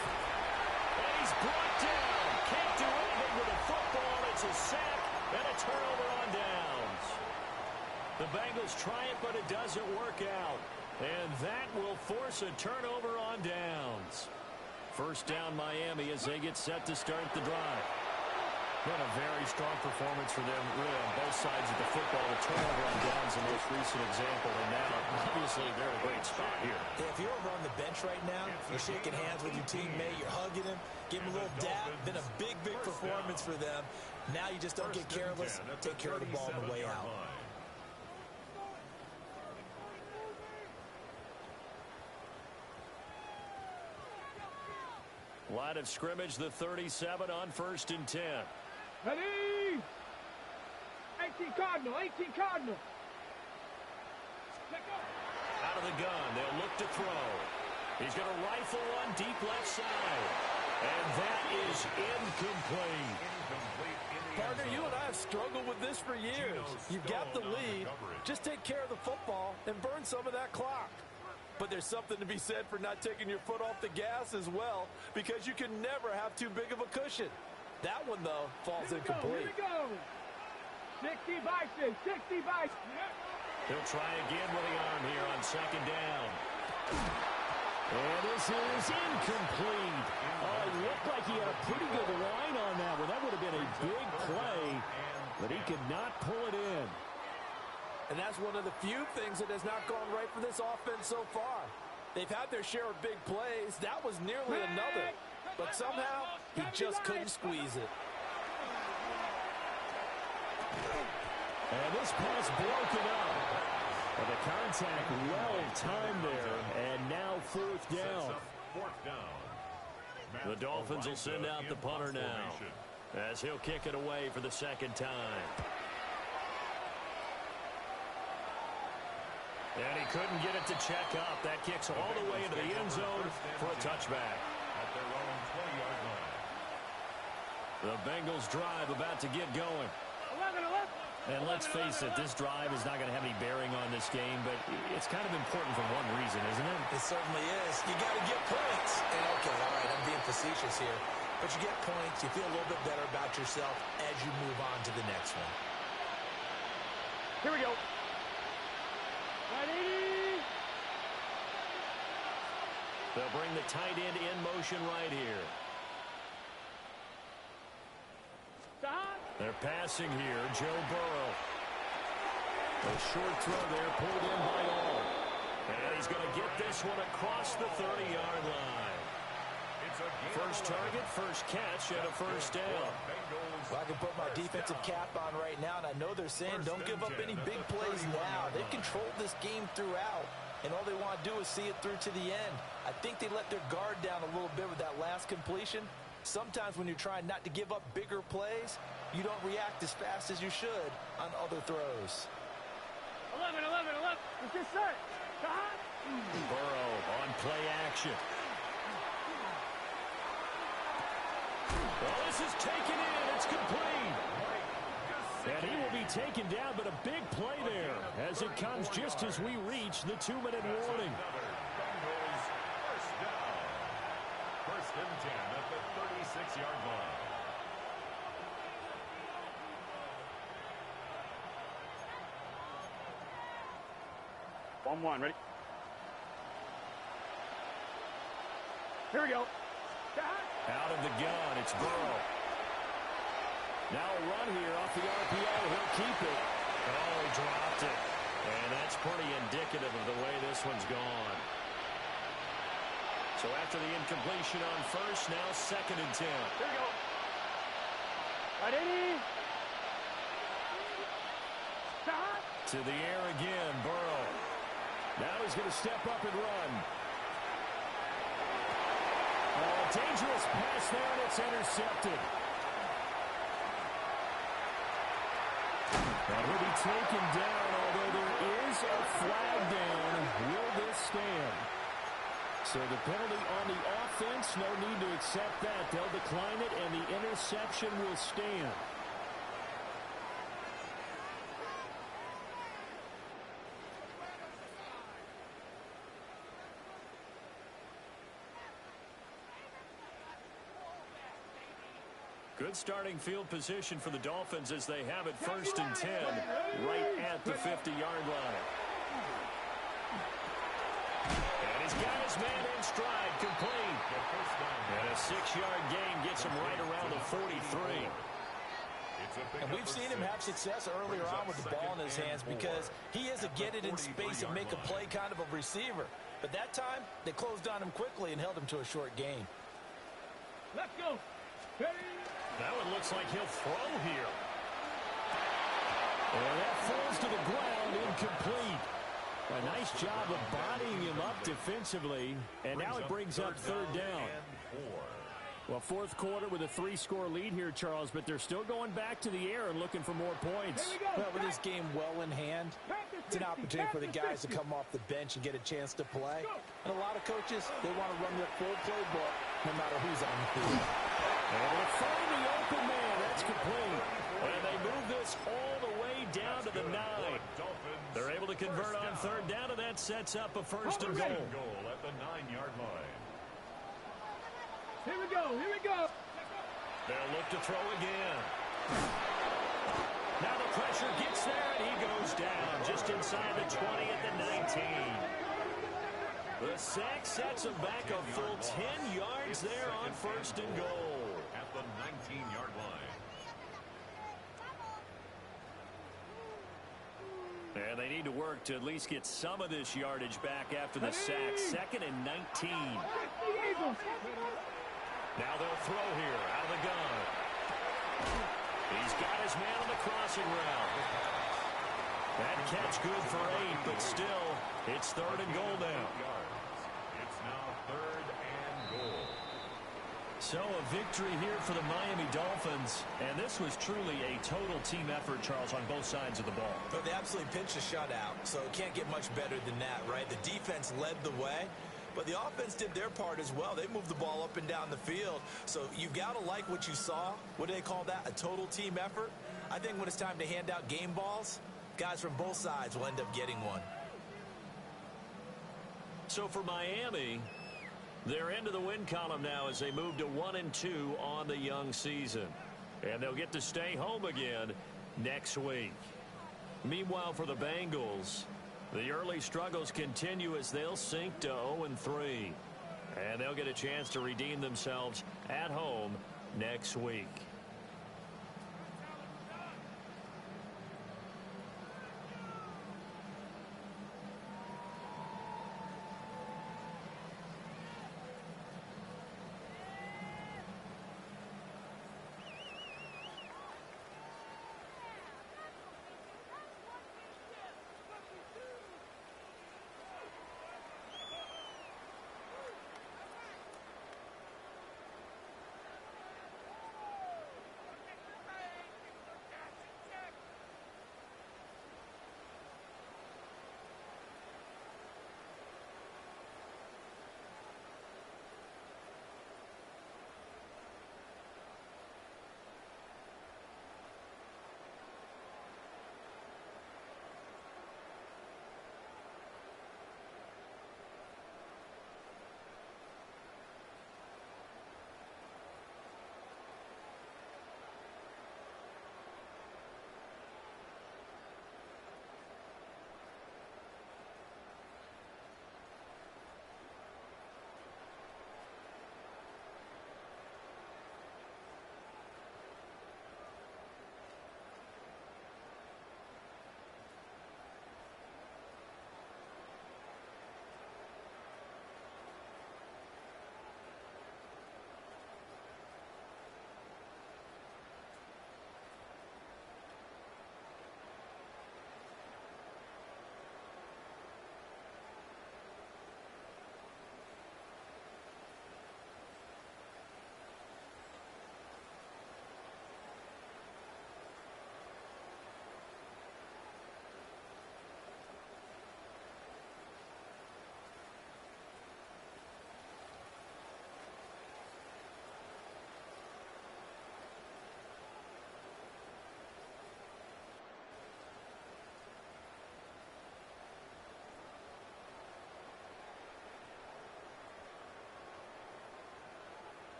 And he's brought down. Can't do anything with the football. It's a sack and a turnover on downs. The Bengals try it, but it doesn't work out. And that will force a turnover on downs. First down Miami as they get set to start the drive. Been a very strong performance for them, really, on both sides of the football. The turnover on downs, the most recent example, and now, obviously, they're in a great spot here. Yeah, if you're over on the bench right now, you're shaking hands with your teammate, you're hugging him, give him a little dap. Been a big, big performance for them. Now you just don't get careless. Take care of the ball on the way out. Line of scrimmage, the 37 on 1st and 10. Ready? 18 Cardinal, 18 Cardinal. Out of the gun, they'll look to throw. He's going to rifle one deep left side. And that is incomplete. Partner, you and I have struggled with this for years. You've got the lead. Just take care of the football and burn some of that clock. But there's something to be said for not taking your foot off the gas as well, because you can never have too big of a cushion. That one, though, falls incomplete. Here we go. 60 Bison, 60 Bison. He'll try again with the arm here on 2nd down. And this is incomplete. Oh, it looked like he had a pretty good line on that one. That would have been a big play, but he could not pull it in. And that's one of the few things that has not gone right for this offense so far. They've had their share of big plays. That was nearly another. But somehow, he just couldn't squeeze it. And this pass broken up. And the contact well-timed there. And now 4th down. The Dolphins will send out the punter now, as he'll kick it away for the 2nd time. And he couldn't get it to check up. That kicks all the way into the end zone for a touchback. At their own 20-yard line. The Bengals drive about to get going. 11. And let's face it, this drive is not going to have any bearing on this game, but it's kind of important for one reason, isn't it? It certainly is. You got to get points. And okay, all right, I'm being facetious here. But you get points, you feel a little bit better about yourself as you move on to the next one. Here we go. Ready? They'll bring the tight end in motion right here. Stop. They're passing here, Joe Burrow. A short throw there, pulled in by all. And he's going to get this one across the 30-yard line. First target, first catch, and a first down. Well, I can put my defensive cap on right now, and I know they're saying don't give up any big plays now. They've controlled this game throughout, and all they want to do is see it through to the end. I think they let their guard down a little bit with that last completion. Sometimes when you're trying not to give up bigger plays, you don't react as fast as you should on other throws. 11. It's just set. Stop. Burrow on play action. Well, this is taken in. It's complete. And he will be taken down, but a big play there as it comes just as we reach the 2-minute warning. First and 10 at the 36-yard line. One, ready? Here we go. Out of the gun, it's Burrow. Now a run here off the RPO. He'll keep it. Oh, he dropped it. And that's pretty indicative of the way this one's gone. So after the incompletion on first, now 2nd and 10. Here we go. Ready? Stop. To the air again, Burrow. Now he's going to step up and run. Dangerous pass there, and it's intercepted. And he'll be taken down, although there is a flag down. Will this stand? So the penalty on the offense, no need to accept that. They'll decline it, and the interception will stand. Good starting field position for the Dolphins as they have it 1st and 10 right at the 50-yard line. And he's got his man in stride, complete. And a 6-yard gain gets him right around the 43. And we've seen him have success earlier on with the ball in his hands because he is a get it in space and make a play kind of a receiver. But that time, they closed on him quickly and held him to a short gain. Let's go. That one looks like he'll throw here. And that falls to the ground, incomplete. A nice job of bodying him up defensively. And now it brings up 3rd down. Well, 4th quarter with a 3-score lead here, Charles, but they're still going back to the air and looking for more points. Well, with this game well in hand, it's an opportunity for the guys to come off the bench and get a chance to play. And a lot of coaches, they want to run their full playbook no matter who's on the field. And they find the open man. That's complete. And they move this all the way down to the 9. They're able to convert on 3rd down, and that sets up a 1st and goal. Goal at the 9-yard line. Here we go. Here we go. They'll look to throw again. Now the pressure gets there, and he goes down just inside the 20 at the 19. The sack sets him back a full 10 yards there on 1st and goal. At the 19-yard line. And they need to work to at least get some of this yardage back after the sack. 2nd and 19. Now they'll throw here out of the gun. He's got his man on the crossing route. That catch good for 8, but still, it's 3rd and goal now. It's now 3rd and goal. So a victory here for the Miami Dolphins. And this was truly a total team effort, Charles, on both sides of the ball. But they absolutely pinched a shutout, so it can't get much better than that, right? The defense led the way. But the offense did their part as well. They moved the ball up and down the field. So you've got to like what you saw. What do they call that? A total team effort? I think when it's time to hand out game balls, guys from both sides will end up getting one. So for Miami, they're into the win column now as they move to 1-2 on the young season. And they'll get to stay home again next week. Meanwhile, for the Bengals, the early struggles continue as they'll sink to 0-3. And they'll get a chance to redeem themselves at home next week.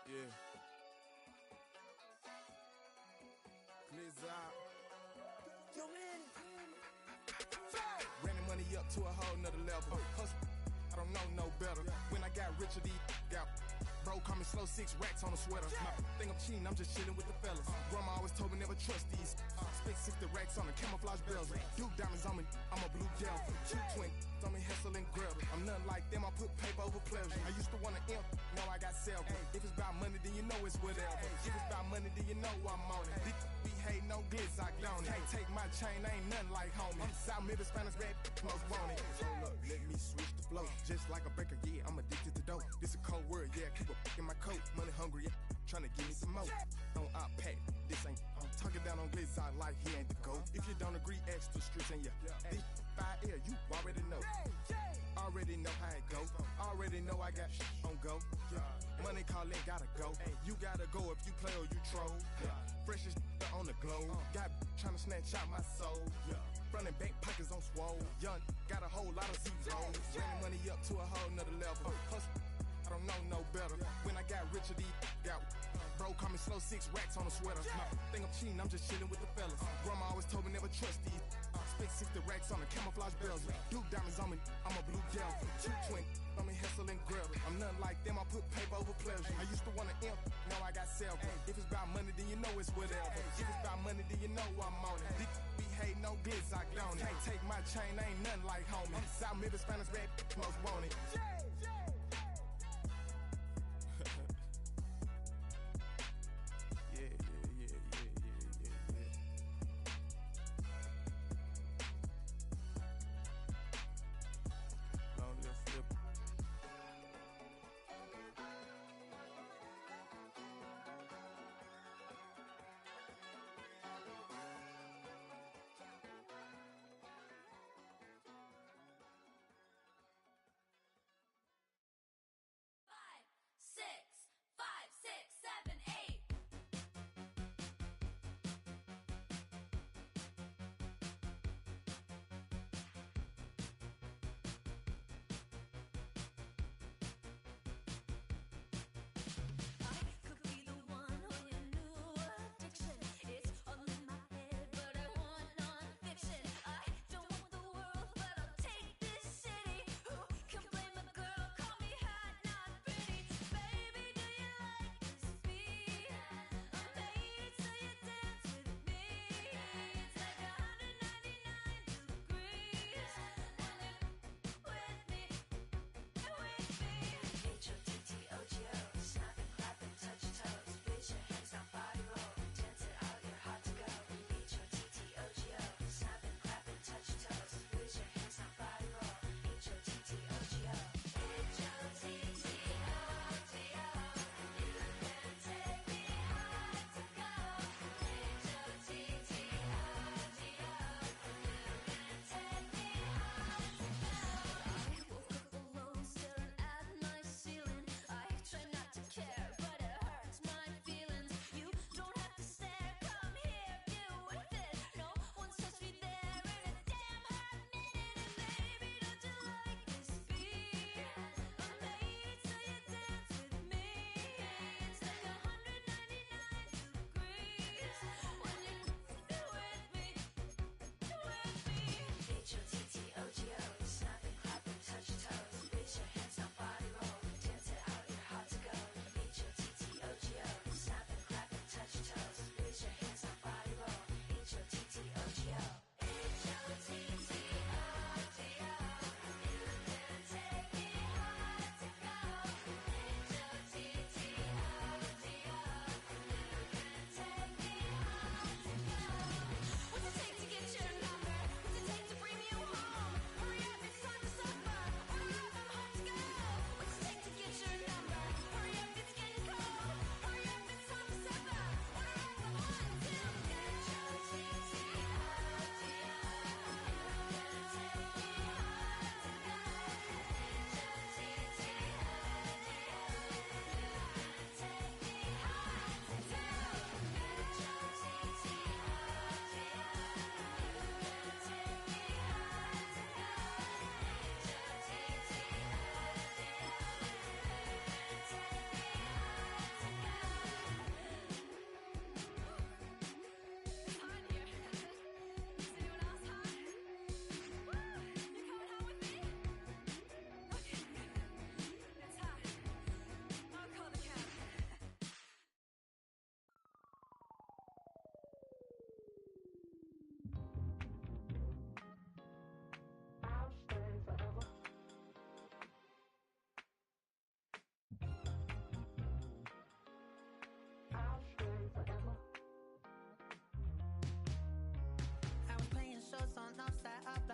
Yeah. Glizz out. Running money up to a whole nother level. Hustle, I don't know no better. When I got richer, these got bro, call me slow 6 racks on a sweater. My think I'm cheating, I'm just chilling with the fellas. Grandma always told me never trust these. Spit 60 racks on the camouflage bells. Duke diamonds on me, I'm a blue devil. Two twin on me, Hessel and Gretel. I'm nothing like them, I put paper over pleasure. I used to want to imp, now I got self. If it's about money, then you know it's whatever. If it's about money, then you know I'm on it. These be hating no glitz, I don't it. Can't take my chain, I ain't nothing like homie. South Middle Spanish red, most want it. Hold up, let me switch the flow. Just like a baker, yeah, I'm addicted to dope. This a cold word, yeah, keep a in my coat. Money hungry, yeah, tryna give me some more. On our pack, this ain't, I'm talking down on glitz, I like he ain't the goat. If you don't agree, ask the streets and yeah. This 5 air, you already know. Already know how it go. Already know I got on go. Money calling, gotta go. You gotta go if you play or you troll. Freshest on the globe. Got tryna snatch out my soul. Front and back pockets on swole. Young, got a whole lot of zeros. Running money up to a whole nother level. Hustle, I don't know no better. When I got richer, these got bro, call me slow 6 racks on a sweater. Think I'm cheating, I'm just chilling with the fellas. Grandma always told me never trust these. Spit 60 racks on the camouflage bells. Duke diamonds on me, I'm a blue devil. Two twin on me, Hessel and Gretel. I'm nothing like them, I put paper over pleasure. I used to want to imp, now I got self. If it's about money, then you know it's whatever. If it's about money, then you know I'm on it. These be hating no glitz, I don't it. Can't take my chain, I ain't nothing like homie. South Middle Spanish red, most want it.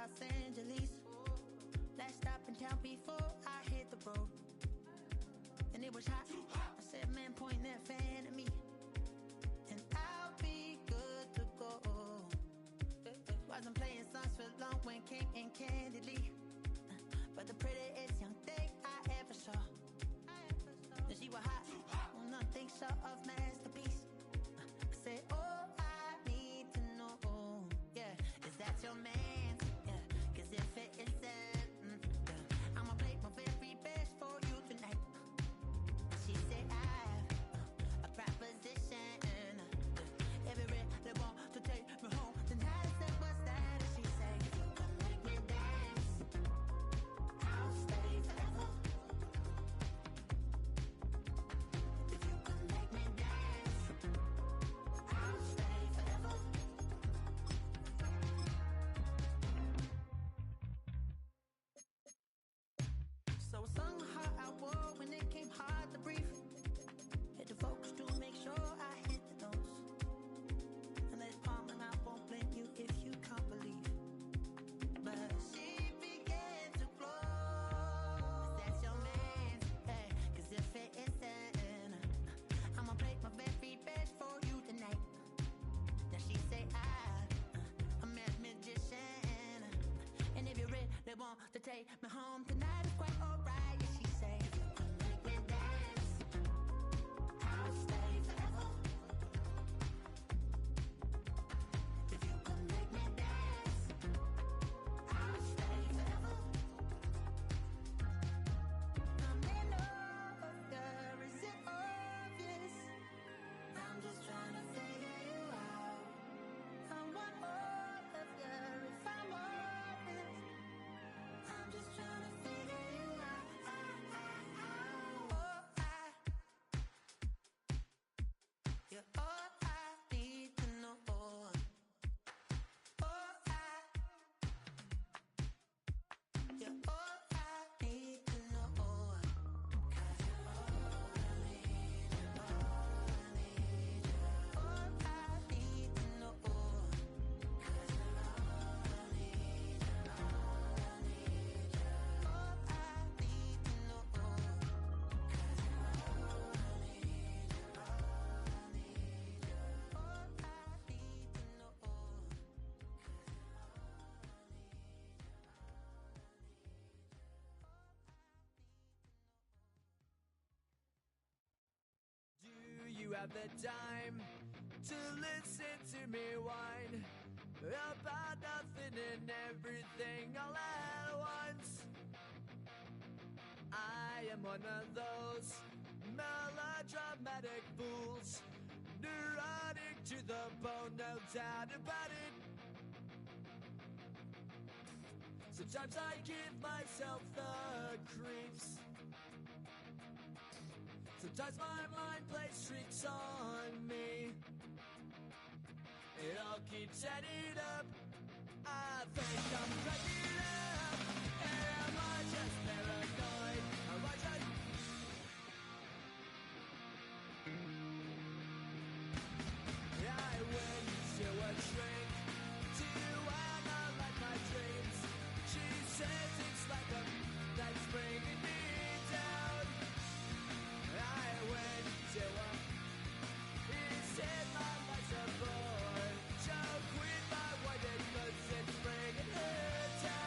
Los Angeles. Last stop in town before I hit the road. And it was hot. I said, man, point that fan at me. And I'll be good to go. Wasn't playing songs for long when King and Candidly. But the prettiest young thing I ever saw. And she was hot. Well, nothing short of masterpiece. I said, oh, I need to know. Yeah, is that your man? Yeah, cause if it isn't, I'ma play my very best for you tonight. And she said, I have a proposition. Every really want to take me home tonight. I said, what's that? And she said, if you can make me dance, I'll stay forever. If you can make me dance, I'll stay forever. So I sung the heart I wore when it came hard to breathe. Hit the focus to make sure I hit the notes. And let it palm and I won't blame you if you can't believe. But she began to glow. That's your man, hey, cause if it isn't, I'ma play my very best for you tonight. Now she say I'm a magician. And if you really want to take me home tonight, it's quite alright. Yeah, she say, if you can make me dance, I'll stay forever. If you can make me dance, I'll stay forever. I'm in love, girl, is it obvious? I'm just trying to figure you out. I want all of you if I'm honest. I'm just trying to figure you out. You're all I need to know. You're all I need to know. 'Cause you're all I need, you're all I need, you're all I need to know. 'Cause you're all I need, you're all I need, you're all I need to know. 'Cause you're all I need, you're all I need, you're all I need to Do you have the time to listen to me whine about nothing and everything all at once? I am one of those melodramatic fools, neurotic to the bone, no doubt about it. Sometimes I give myself the creeps. Sometimes my mind plays tricks on me. It all keeps adding up. I think I'm cracking up. Am I just paranoid? Am I just... I went to a shrink to analyze my dreams. She says it's like a that's bringing me down. I went to a... He said my life's a bore. So quit my wife because it's bringing her down.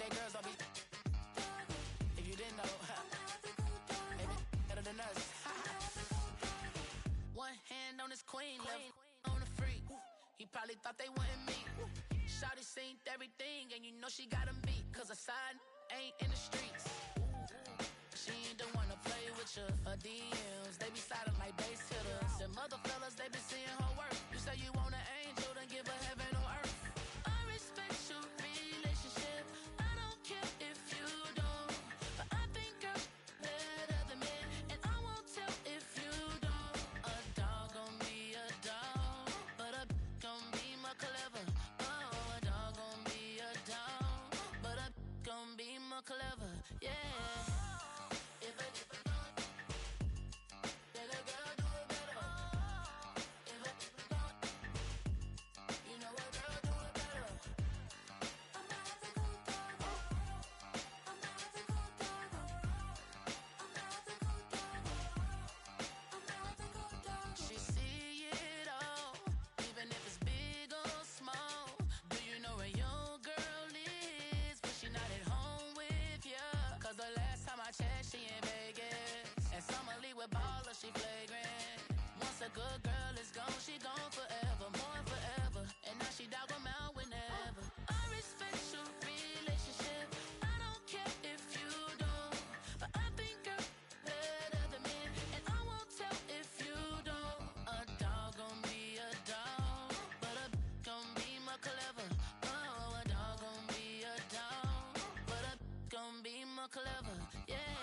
Okay, girls, don't be. If you didn't know, maybe better than us. One hand on his queen, left on the freak. He probably thought they wanted me. Shawty seen everything, and you know she got him beat. Cause a side ain't in the streets. She ain't the one to play with you. Her DMs, they be sliding like base hitters. The mother fellas, they be seeing her work. You say you want an angel, then give her heaven on earth. I respect your relationship. I don't care if you don't. But I think girls better than men. And I won't tell if you don't. A dog gon' be a dog. But a gon' be more clever. Oh, a dog gon' be a dog. But a gon' be more clever. Yeah. She in Vegas, and Summer Lee with baller, she flagrant. Once a good girl is gone, she gone forever, more forever. And now she dog 'em out whenever. I respect your relationship. I don't care if you don't, but I think girls better than men, and I won't tell if you don't. A dog gon' be a dog, but a gon' be more clever. Oh, a dog gon' be a dog, but a gon' be more clever. Yeah.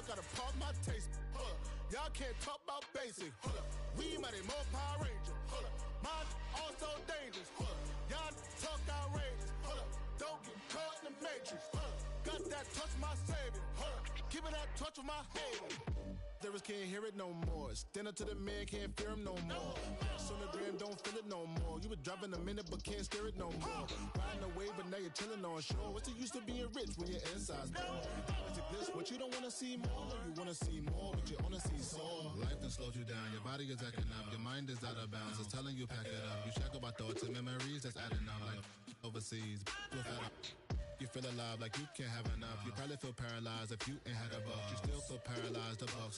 Gotta pump my taste. Hold up. Y'all can't talk about basic. Hold up. We mighty more Power Ranger. Hold up. Mine also dangerous. Hold up. Y'all talk outrageous. Hold up. Don't get caught in the matrix. Hold up. Got that touch my savior. Hold up. Give me that touch with my haters. Lyrics can't hear it no more. Stand up to the man, can't fear him no more. Sonogram don't feel it no more. You were driving a minute but can't steer it no more. Riding away but now you're chilling on shore. What's the use of being rich when your inside's poor? Is it this what you don't want to see more? You want to see more but you wanna see sore. Life done slowed you down. Your body is acting up. Your mind is out of bounds. It's telling you pack it up. You shack about thoughts and memories that's adding up. Like overseas. You feel alive like you can't have enough. You probably feel paralyzed if you ain't had a buck. You still feel paralyzed above.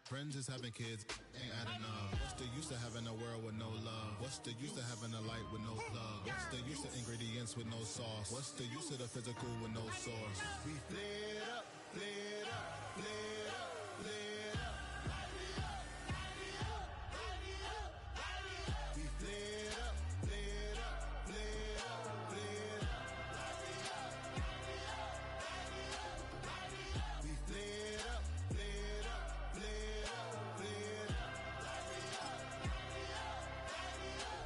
Friends is having kids, ain't adding up. What's the use of having a world with no love? What's the use of having a light with no plug? What's the use of ingredients with no sauce? What's the use of the physical with no source? We flared up, flared up, flared up, flared up. Light it up, light it up, light it up, light it up. We flared up, flared up, flared up, flared up. Light it up, light it up, light it up, light it up. We flared up, flared up, flared up, flared up. Light it up, light it up, light it up, light it up.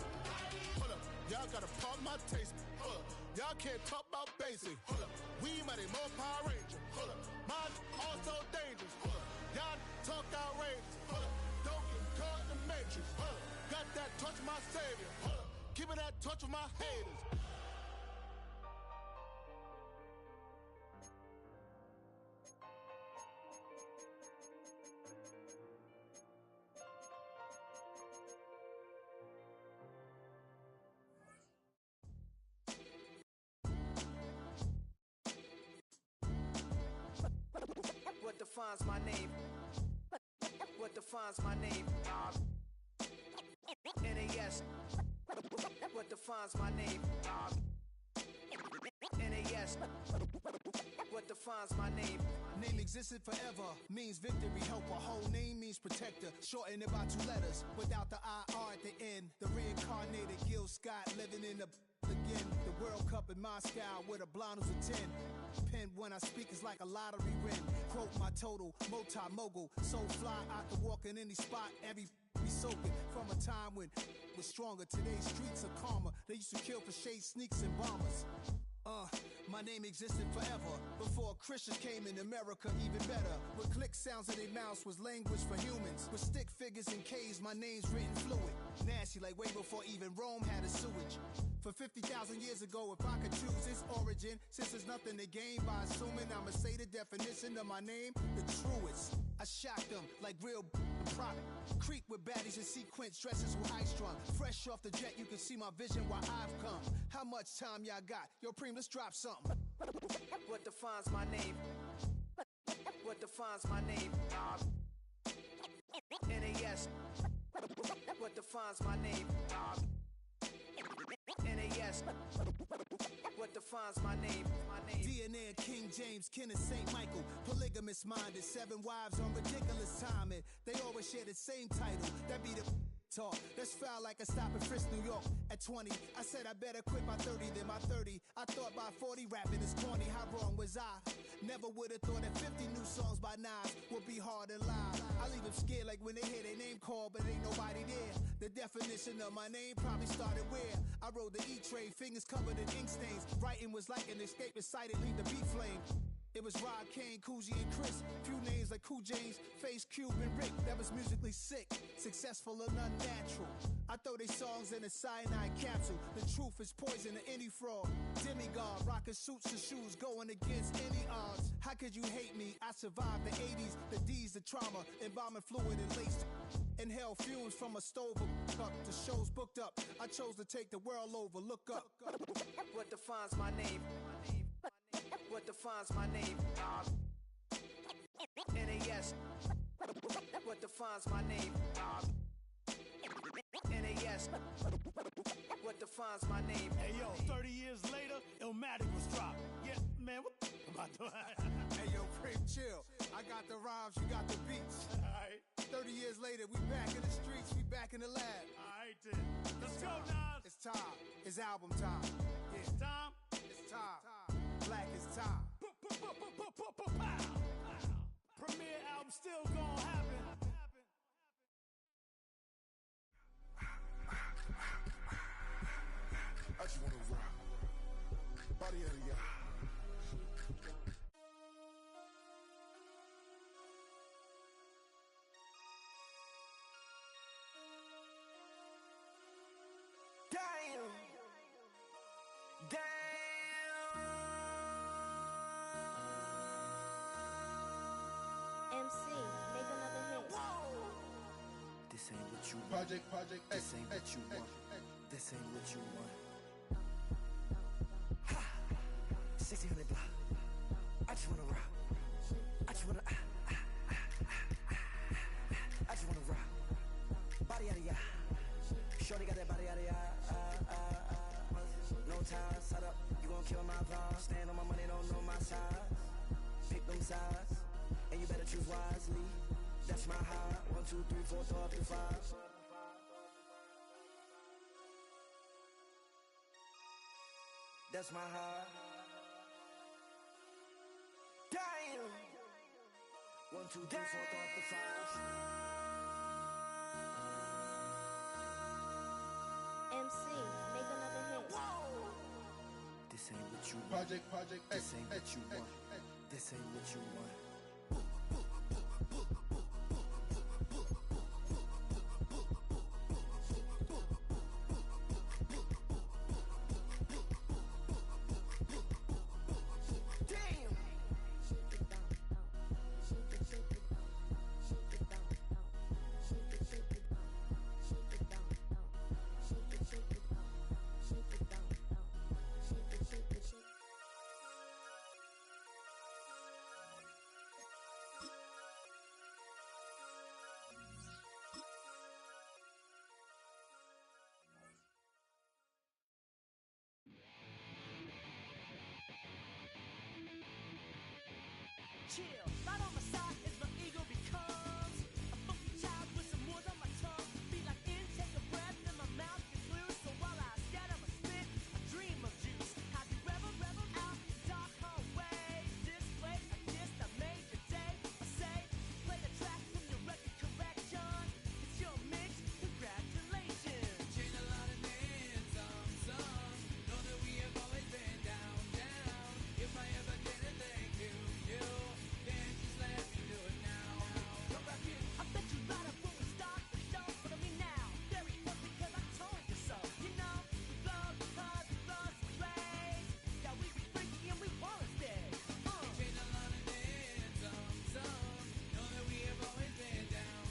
Hold up, y'all gotta pardon my taste. Hold up, y'all can't talk about basic. Hold up, we mighty more Power Ranger. Hold up, mine also dangerous. Hold up, y'all talk outrageous. Hold up, don't get caught in the matrix. Hold up, got that touch my savior. Hold up, give me that touch with my haters. defines my name? What defines my name? NAS. What defines my name? NAS. What defines my name? Name existed forever, means victory, helper. Whole name means protector, shortened it by 2 letters, without the IR at the end. The reincarnated Gil Scott living in the again. The World Cup in Moscow with a blonde who's a 10. Pen when I speak is like a lottery win. Quote my total, multi-mogul, so fly I can walk in any spot, every be soaking from a time when was stronger. Today's streets are calmer. They used to kill for shade sneaks and bombers. My name existed forever. Before Christians came in America, even better. With click sounds in their mouths was language for humans. With stick figures and K's, my name's written fluid. Nasty like way before even Rome had a sewage. For 50,000 years ago, if I could choose its origin, since there's nothing to gain by assuming, I'ma say the definition of my name, the truest. I shocked them like real product. Creep with baddies in sequence, dresses with high strung. Fresh off the jet, you can see my vision where I've come. How much time y'all got? Yo, Preem, let's drop something. What defines my name? What defines my name? NAS. What defines my name? NAS. What defines my name? DNA of King James, kin of St. Michael. Polygamous minded, 7 wives on ridiculous timing. They always share the same title. That be the talk. That's foul like a stop in Frisk, New York. At 20, I said I better quit by 30 than my 30. I thought by 40 rapping is corny. How wrong was I? Never would have thought that 50 new songs by Nas would be hard and live. I leave them scared like when they hear their name called, but ain't nobody there. The definition of my name probably started where I rode the E-train, fingers covered in ink stains. Writing was like an escape inside it, leave the beat flame. It was Rod Kane, Coogee, and Chris. Few names like Cool James, Face, Cube, and Rick. That was musically sick, successful and unnatural. I throw they songs in a cyanide capsule. The truth is poison to any fraud. Demigod, rocking suits and shoes, going against any odds. How could you hate me? I survived the 80s, the D's, the trauma, embalming fluid and laced. Inhale fumes from a stove up. The show's booked up. I chose to take the world over. Look up. What defines my name? What defines my name? NAS. What defines my name? NAS. What defines my name? Hey yo, 30 years later, Illmatic was dropped. Yeah, man, what about that? Hey yo, Preem, chill. I got the rhymes, you got the beats. Alright. 30 years later, we back in the streets, we back in the lab. Alright then. Let's go, Nas. It's time. It's album time. Yeah. It's time. It's time. Black is time. Premiere album still gonna happen. I just wanna rock. Body out of y'all. Damn. Damn. MC, make another hit. This ain't what you want. Project This ain't what you want. This ain't what you want. 1600 block. I just wanna rock. I just wanna I just wanna rock. Body out of ya. Shorty got that body out of ya. No time, set up. You gon' kill my vibe. Stand on my money, don't know my size. Pick them sides, and you better choose wisely. That's my high. 1, 2, 3, 4, throw up to 5. That's my high. Damn. 1, 2, 3, 4, throw up to 5. MC, make another hit. This ain't what you want. Project This ain't what you want. This ain't what you want. chill. Right on my side is my ego becomes a funky child with some words on my tongue. Be like intake a breath and my mouth gets loose. So while I scatter my spit, I dream of juice. Have you ever out in dark hallways? This place I kissed, I made your day. I say, play the track from your record correction. It's your mix, congratulations. Chain a lot of names, some. Know that we have always been down. If I ever did a thank you, then just let me do it now. Come back in. I bet you right up when we start the show. Follow me now. Very close because I told you so. You know, we love because we love some plays. Yeah, we be freaky and we wanna stay. Chain a lot of names, some. Know that we have always been down.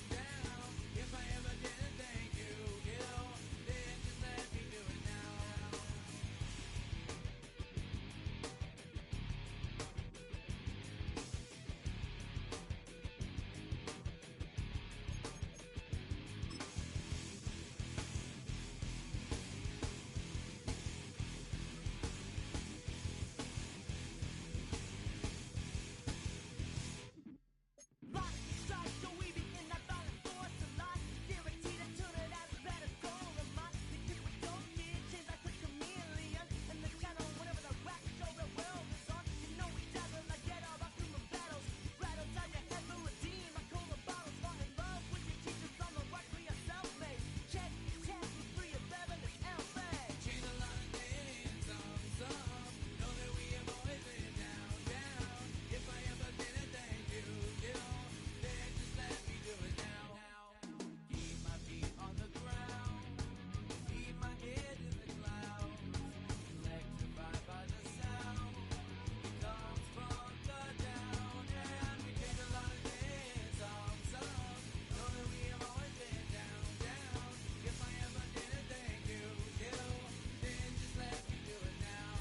If I ever did a thank you, then just let me do it now. Rock strike, so we be in that violent force of life. Guaranteed to turn it out better goal of mine. The kids we don't get changed like a chameleon. And the channel, whenever the rap show the world is on, you know we dazzle like get all our human battles. Rattle down your head for redeem. I call the bottles, fall in love with your teachers on the rock for yourself, mate. Check, test, free of Beverly L.A. Chain a lot of names, some. Know that we have always been down. If I ever did a thank you, then just let me do it now. Keep my feet on the ground, keep my head in the clouds. Electrified by the sound, it comes from the down. And we take a lot of names, some. Know that we have always been down. If I ever did a thank you, then just let me do it now.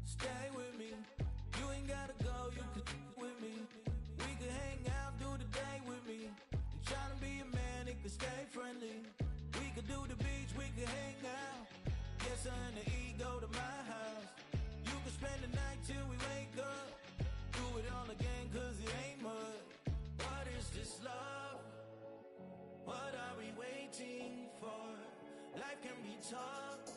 Stay with me, you ain't gotta go, you could with me. We could hang out, do the day with me. You tryna be a man, it could stay friendly. We could do the beach, we could hang out. Yes, her and the E go to my house. You could spend the night till we wake up. Do it all again, cause it ain't mud. What is this love? What are we waiting for? Life can be tough,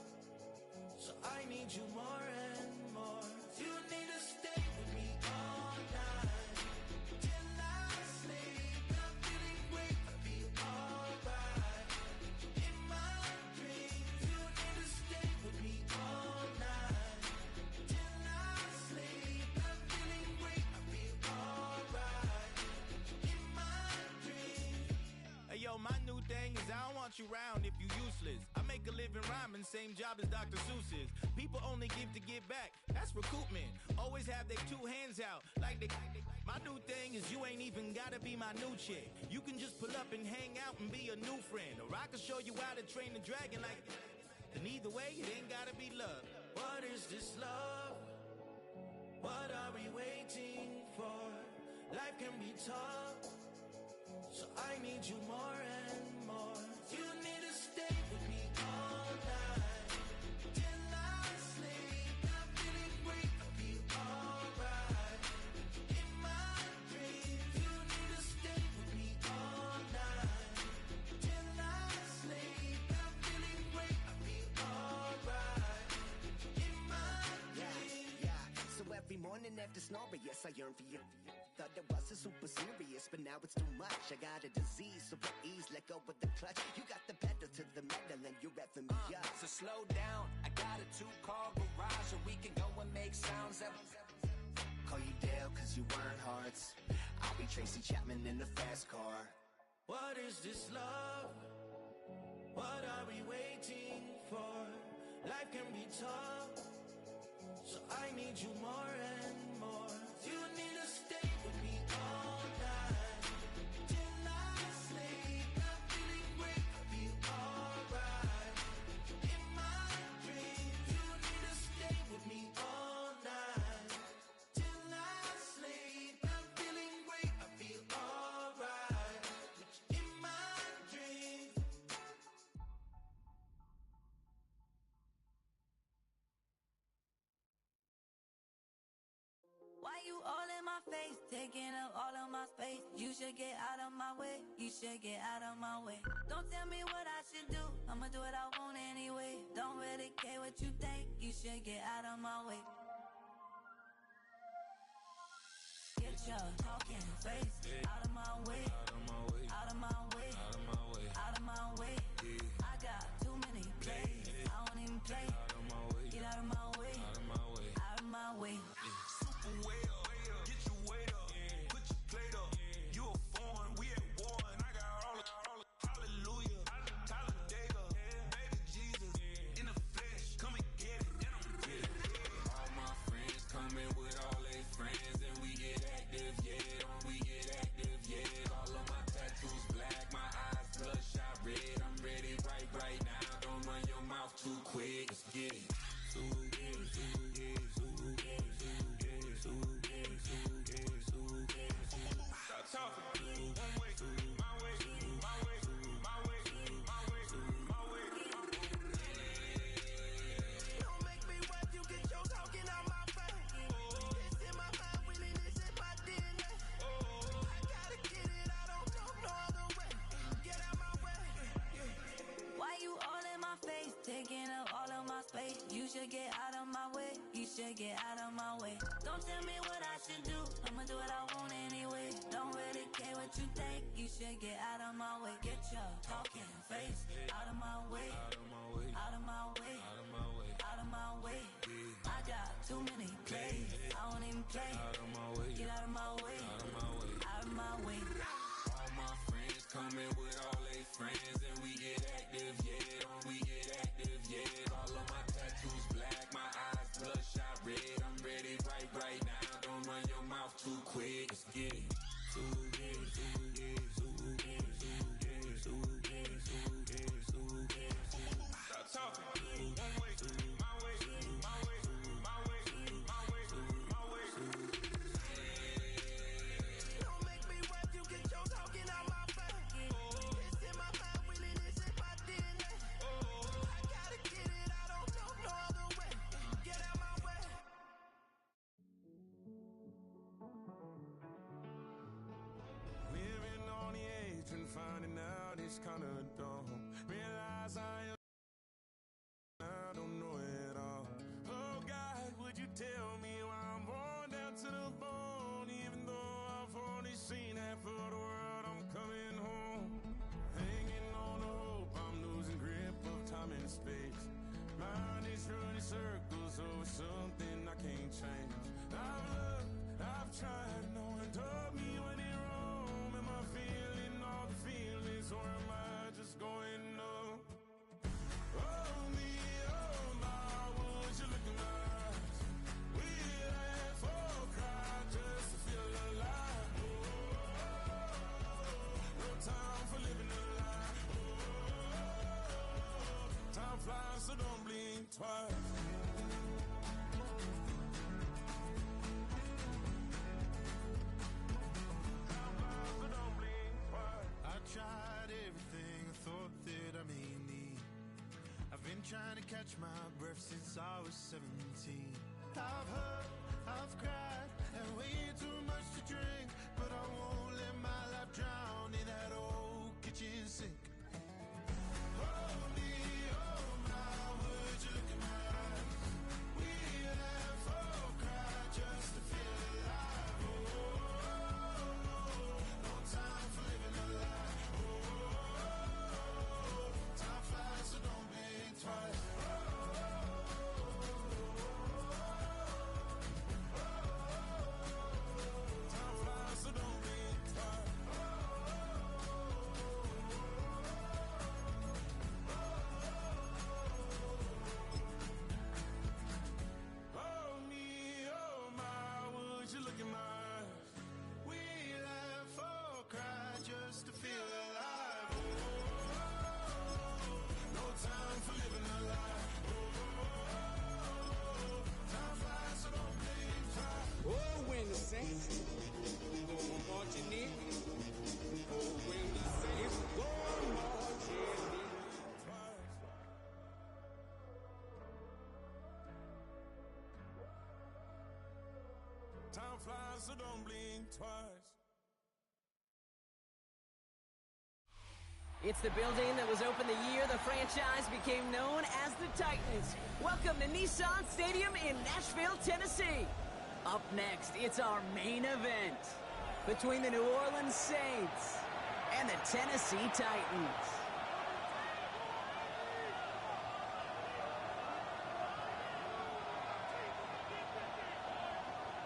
so I need you more and more. You need to stay with me all night till I sleep. I'm feeling great, I'll be alright. In my dreams, you need to stay with me all night till I sleep. I'm feeling great, I'll be alright. In my dreams. Hey yo, my new thing is I don't want you round if you useless. I make a living rhyming, same job as Dr. Seuss's. People only give to give back, that's recoupment. Always have their two hands out, like they. My new thing is you ain't even gotta be my new chick. You can just pull up and hang out and be a new friend. Or I can show you how to train the dragon like. And either way, it ain't gotta be love. What is this love? What are we waiting for? Life can be tough, so I need you more and more. You need to stay with me all night till I sleep. I'm feeling great, I'll be alright. In my dreams, you need to stay with me all night till I sleep. I'm feeling great, I'll be alright. In my dreams. Yeah. So every morning after snoring, yes, I yearn for you. Thought it wasn't super serious, but now it's too much. I got a disease, so please let go with the clutch. You got the pedal to the metal and you're revving me up. So slow down, I got a 2-car garage, and we can go and make sounds that. Call you Dale, cause you weren't hearts. I'll be Tracy Chapman in the fast car. What is this love? What are we waiting for? Life can be tough, so I need you more and more. You need to stay with me all night till I sleep. I'm feeling great, I feel alright. In my dreams, you need to stay with me all night till I sleep. I'm feeling great, I feel alright. In my dreams. Why you all in my face, taking up all of my space? You should get out of my way, you should get out of my way. Don't tell me what I should do, I'ma do what I want anyway. Don't really care what you think, you should get out of my way. Get your talking face out of my way, out of my way, out of my way, out of my way, out of my way. I got too many plays, I don't even play. Out of my way, get out of my way, out of my way, out of my way. Way up, get your weight up, put your plate up. You a foreign, we at war, and I got all the hallelujah, Talladega, baby Jesus, in the flesh, come and get it, and I'm with it. All my friends coming with all their friends, and we get active, yeah, don't we get active, yeah. All of my tattoos black, my eyes bloodshot red, I'm ready right now, don't run your mouth too quick, let's get it. Stop talking. One way, my way, my way, my way, my way, my way. Don't make me wipe you, get your talking out my face. It's in my mind, winning is in my DNA. I gotta get it, I don't know no other way. Get out my way. Why you all in my face, taking up all of my space? You should get out of my way, you should get out of my way. Don't tell me what I should do, I'ma do what I want anyway. Don't really care what you think, you should get out of my way. Get your talking face out of my way, out of my way, out of my way, out of my way, out of my way. I got too many plays, I don't even play. Out of my way, get out of my way, out of my way, out of my way. All my friends coming with all their friends, and we get active, yeah, don't we get active, yeah. All of my tattoos black, my eyes bloodshot red, I'm ready right now, don't run your mouth too quick, let's get it. Stop talking. One way, my way, my way, my way, my way, my way. Don't make me wipe you, get your talking out my face. It's in my mind, winning is in my DNA. I gotta get it, I don't know no other way. Get out my way. Living on the edge and finding out it's kinda dumb. Realize I don't know it all. Oh God, would you tell me why I'm born down to the bone? Even though I've only seen half of the world, I'm coming home. Hanging on to hope, I'm losing grip of time and space. Mind is running circles over something I can't change. I've looked, I've tried, no one told me when it wrong. Am I feeling all the feelings, or am I just going numb? Oh me, oh my, would you look in my eyes? We laugh or cry just to feel alive. No time for living a lie. Time flies, so don't blink twice. I tried everything I thought that I may need. I've been trying to catch my breath since I was 17. I've hurt, I've cried, and way too much to drink, but I won't let my life drown in that old kitchen sink. Oh me, oh my, would you look in my eyes? We laugh or cry just to feel alive. No time for living a lie. Time flies, so don't blink twice. Time flies, so don't blink twice. twice. It's the building that was opened the year the franchise became known as the Titans. Welcome to Nissan Stadium in Nashville, Tennessee. Up next, it's our main event between the New Orleans Saints and the Tennessee Titans.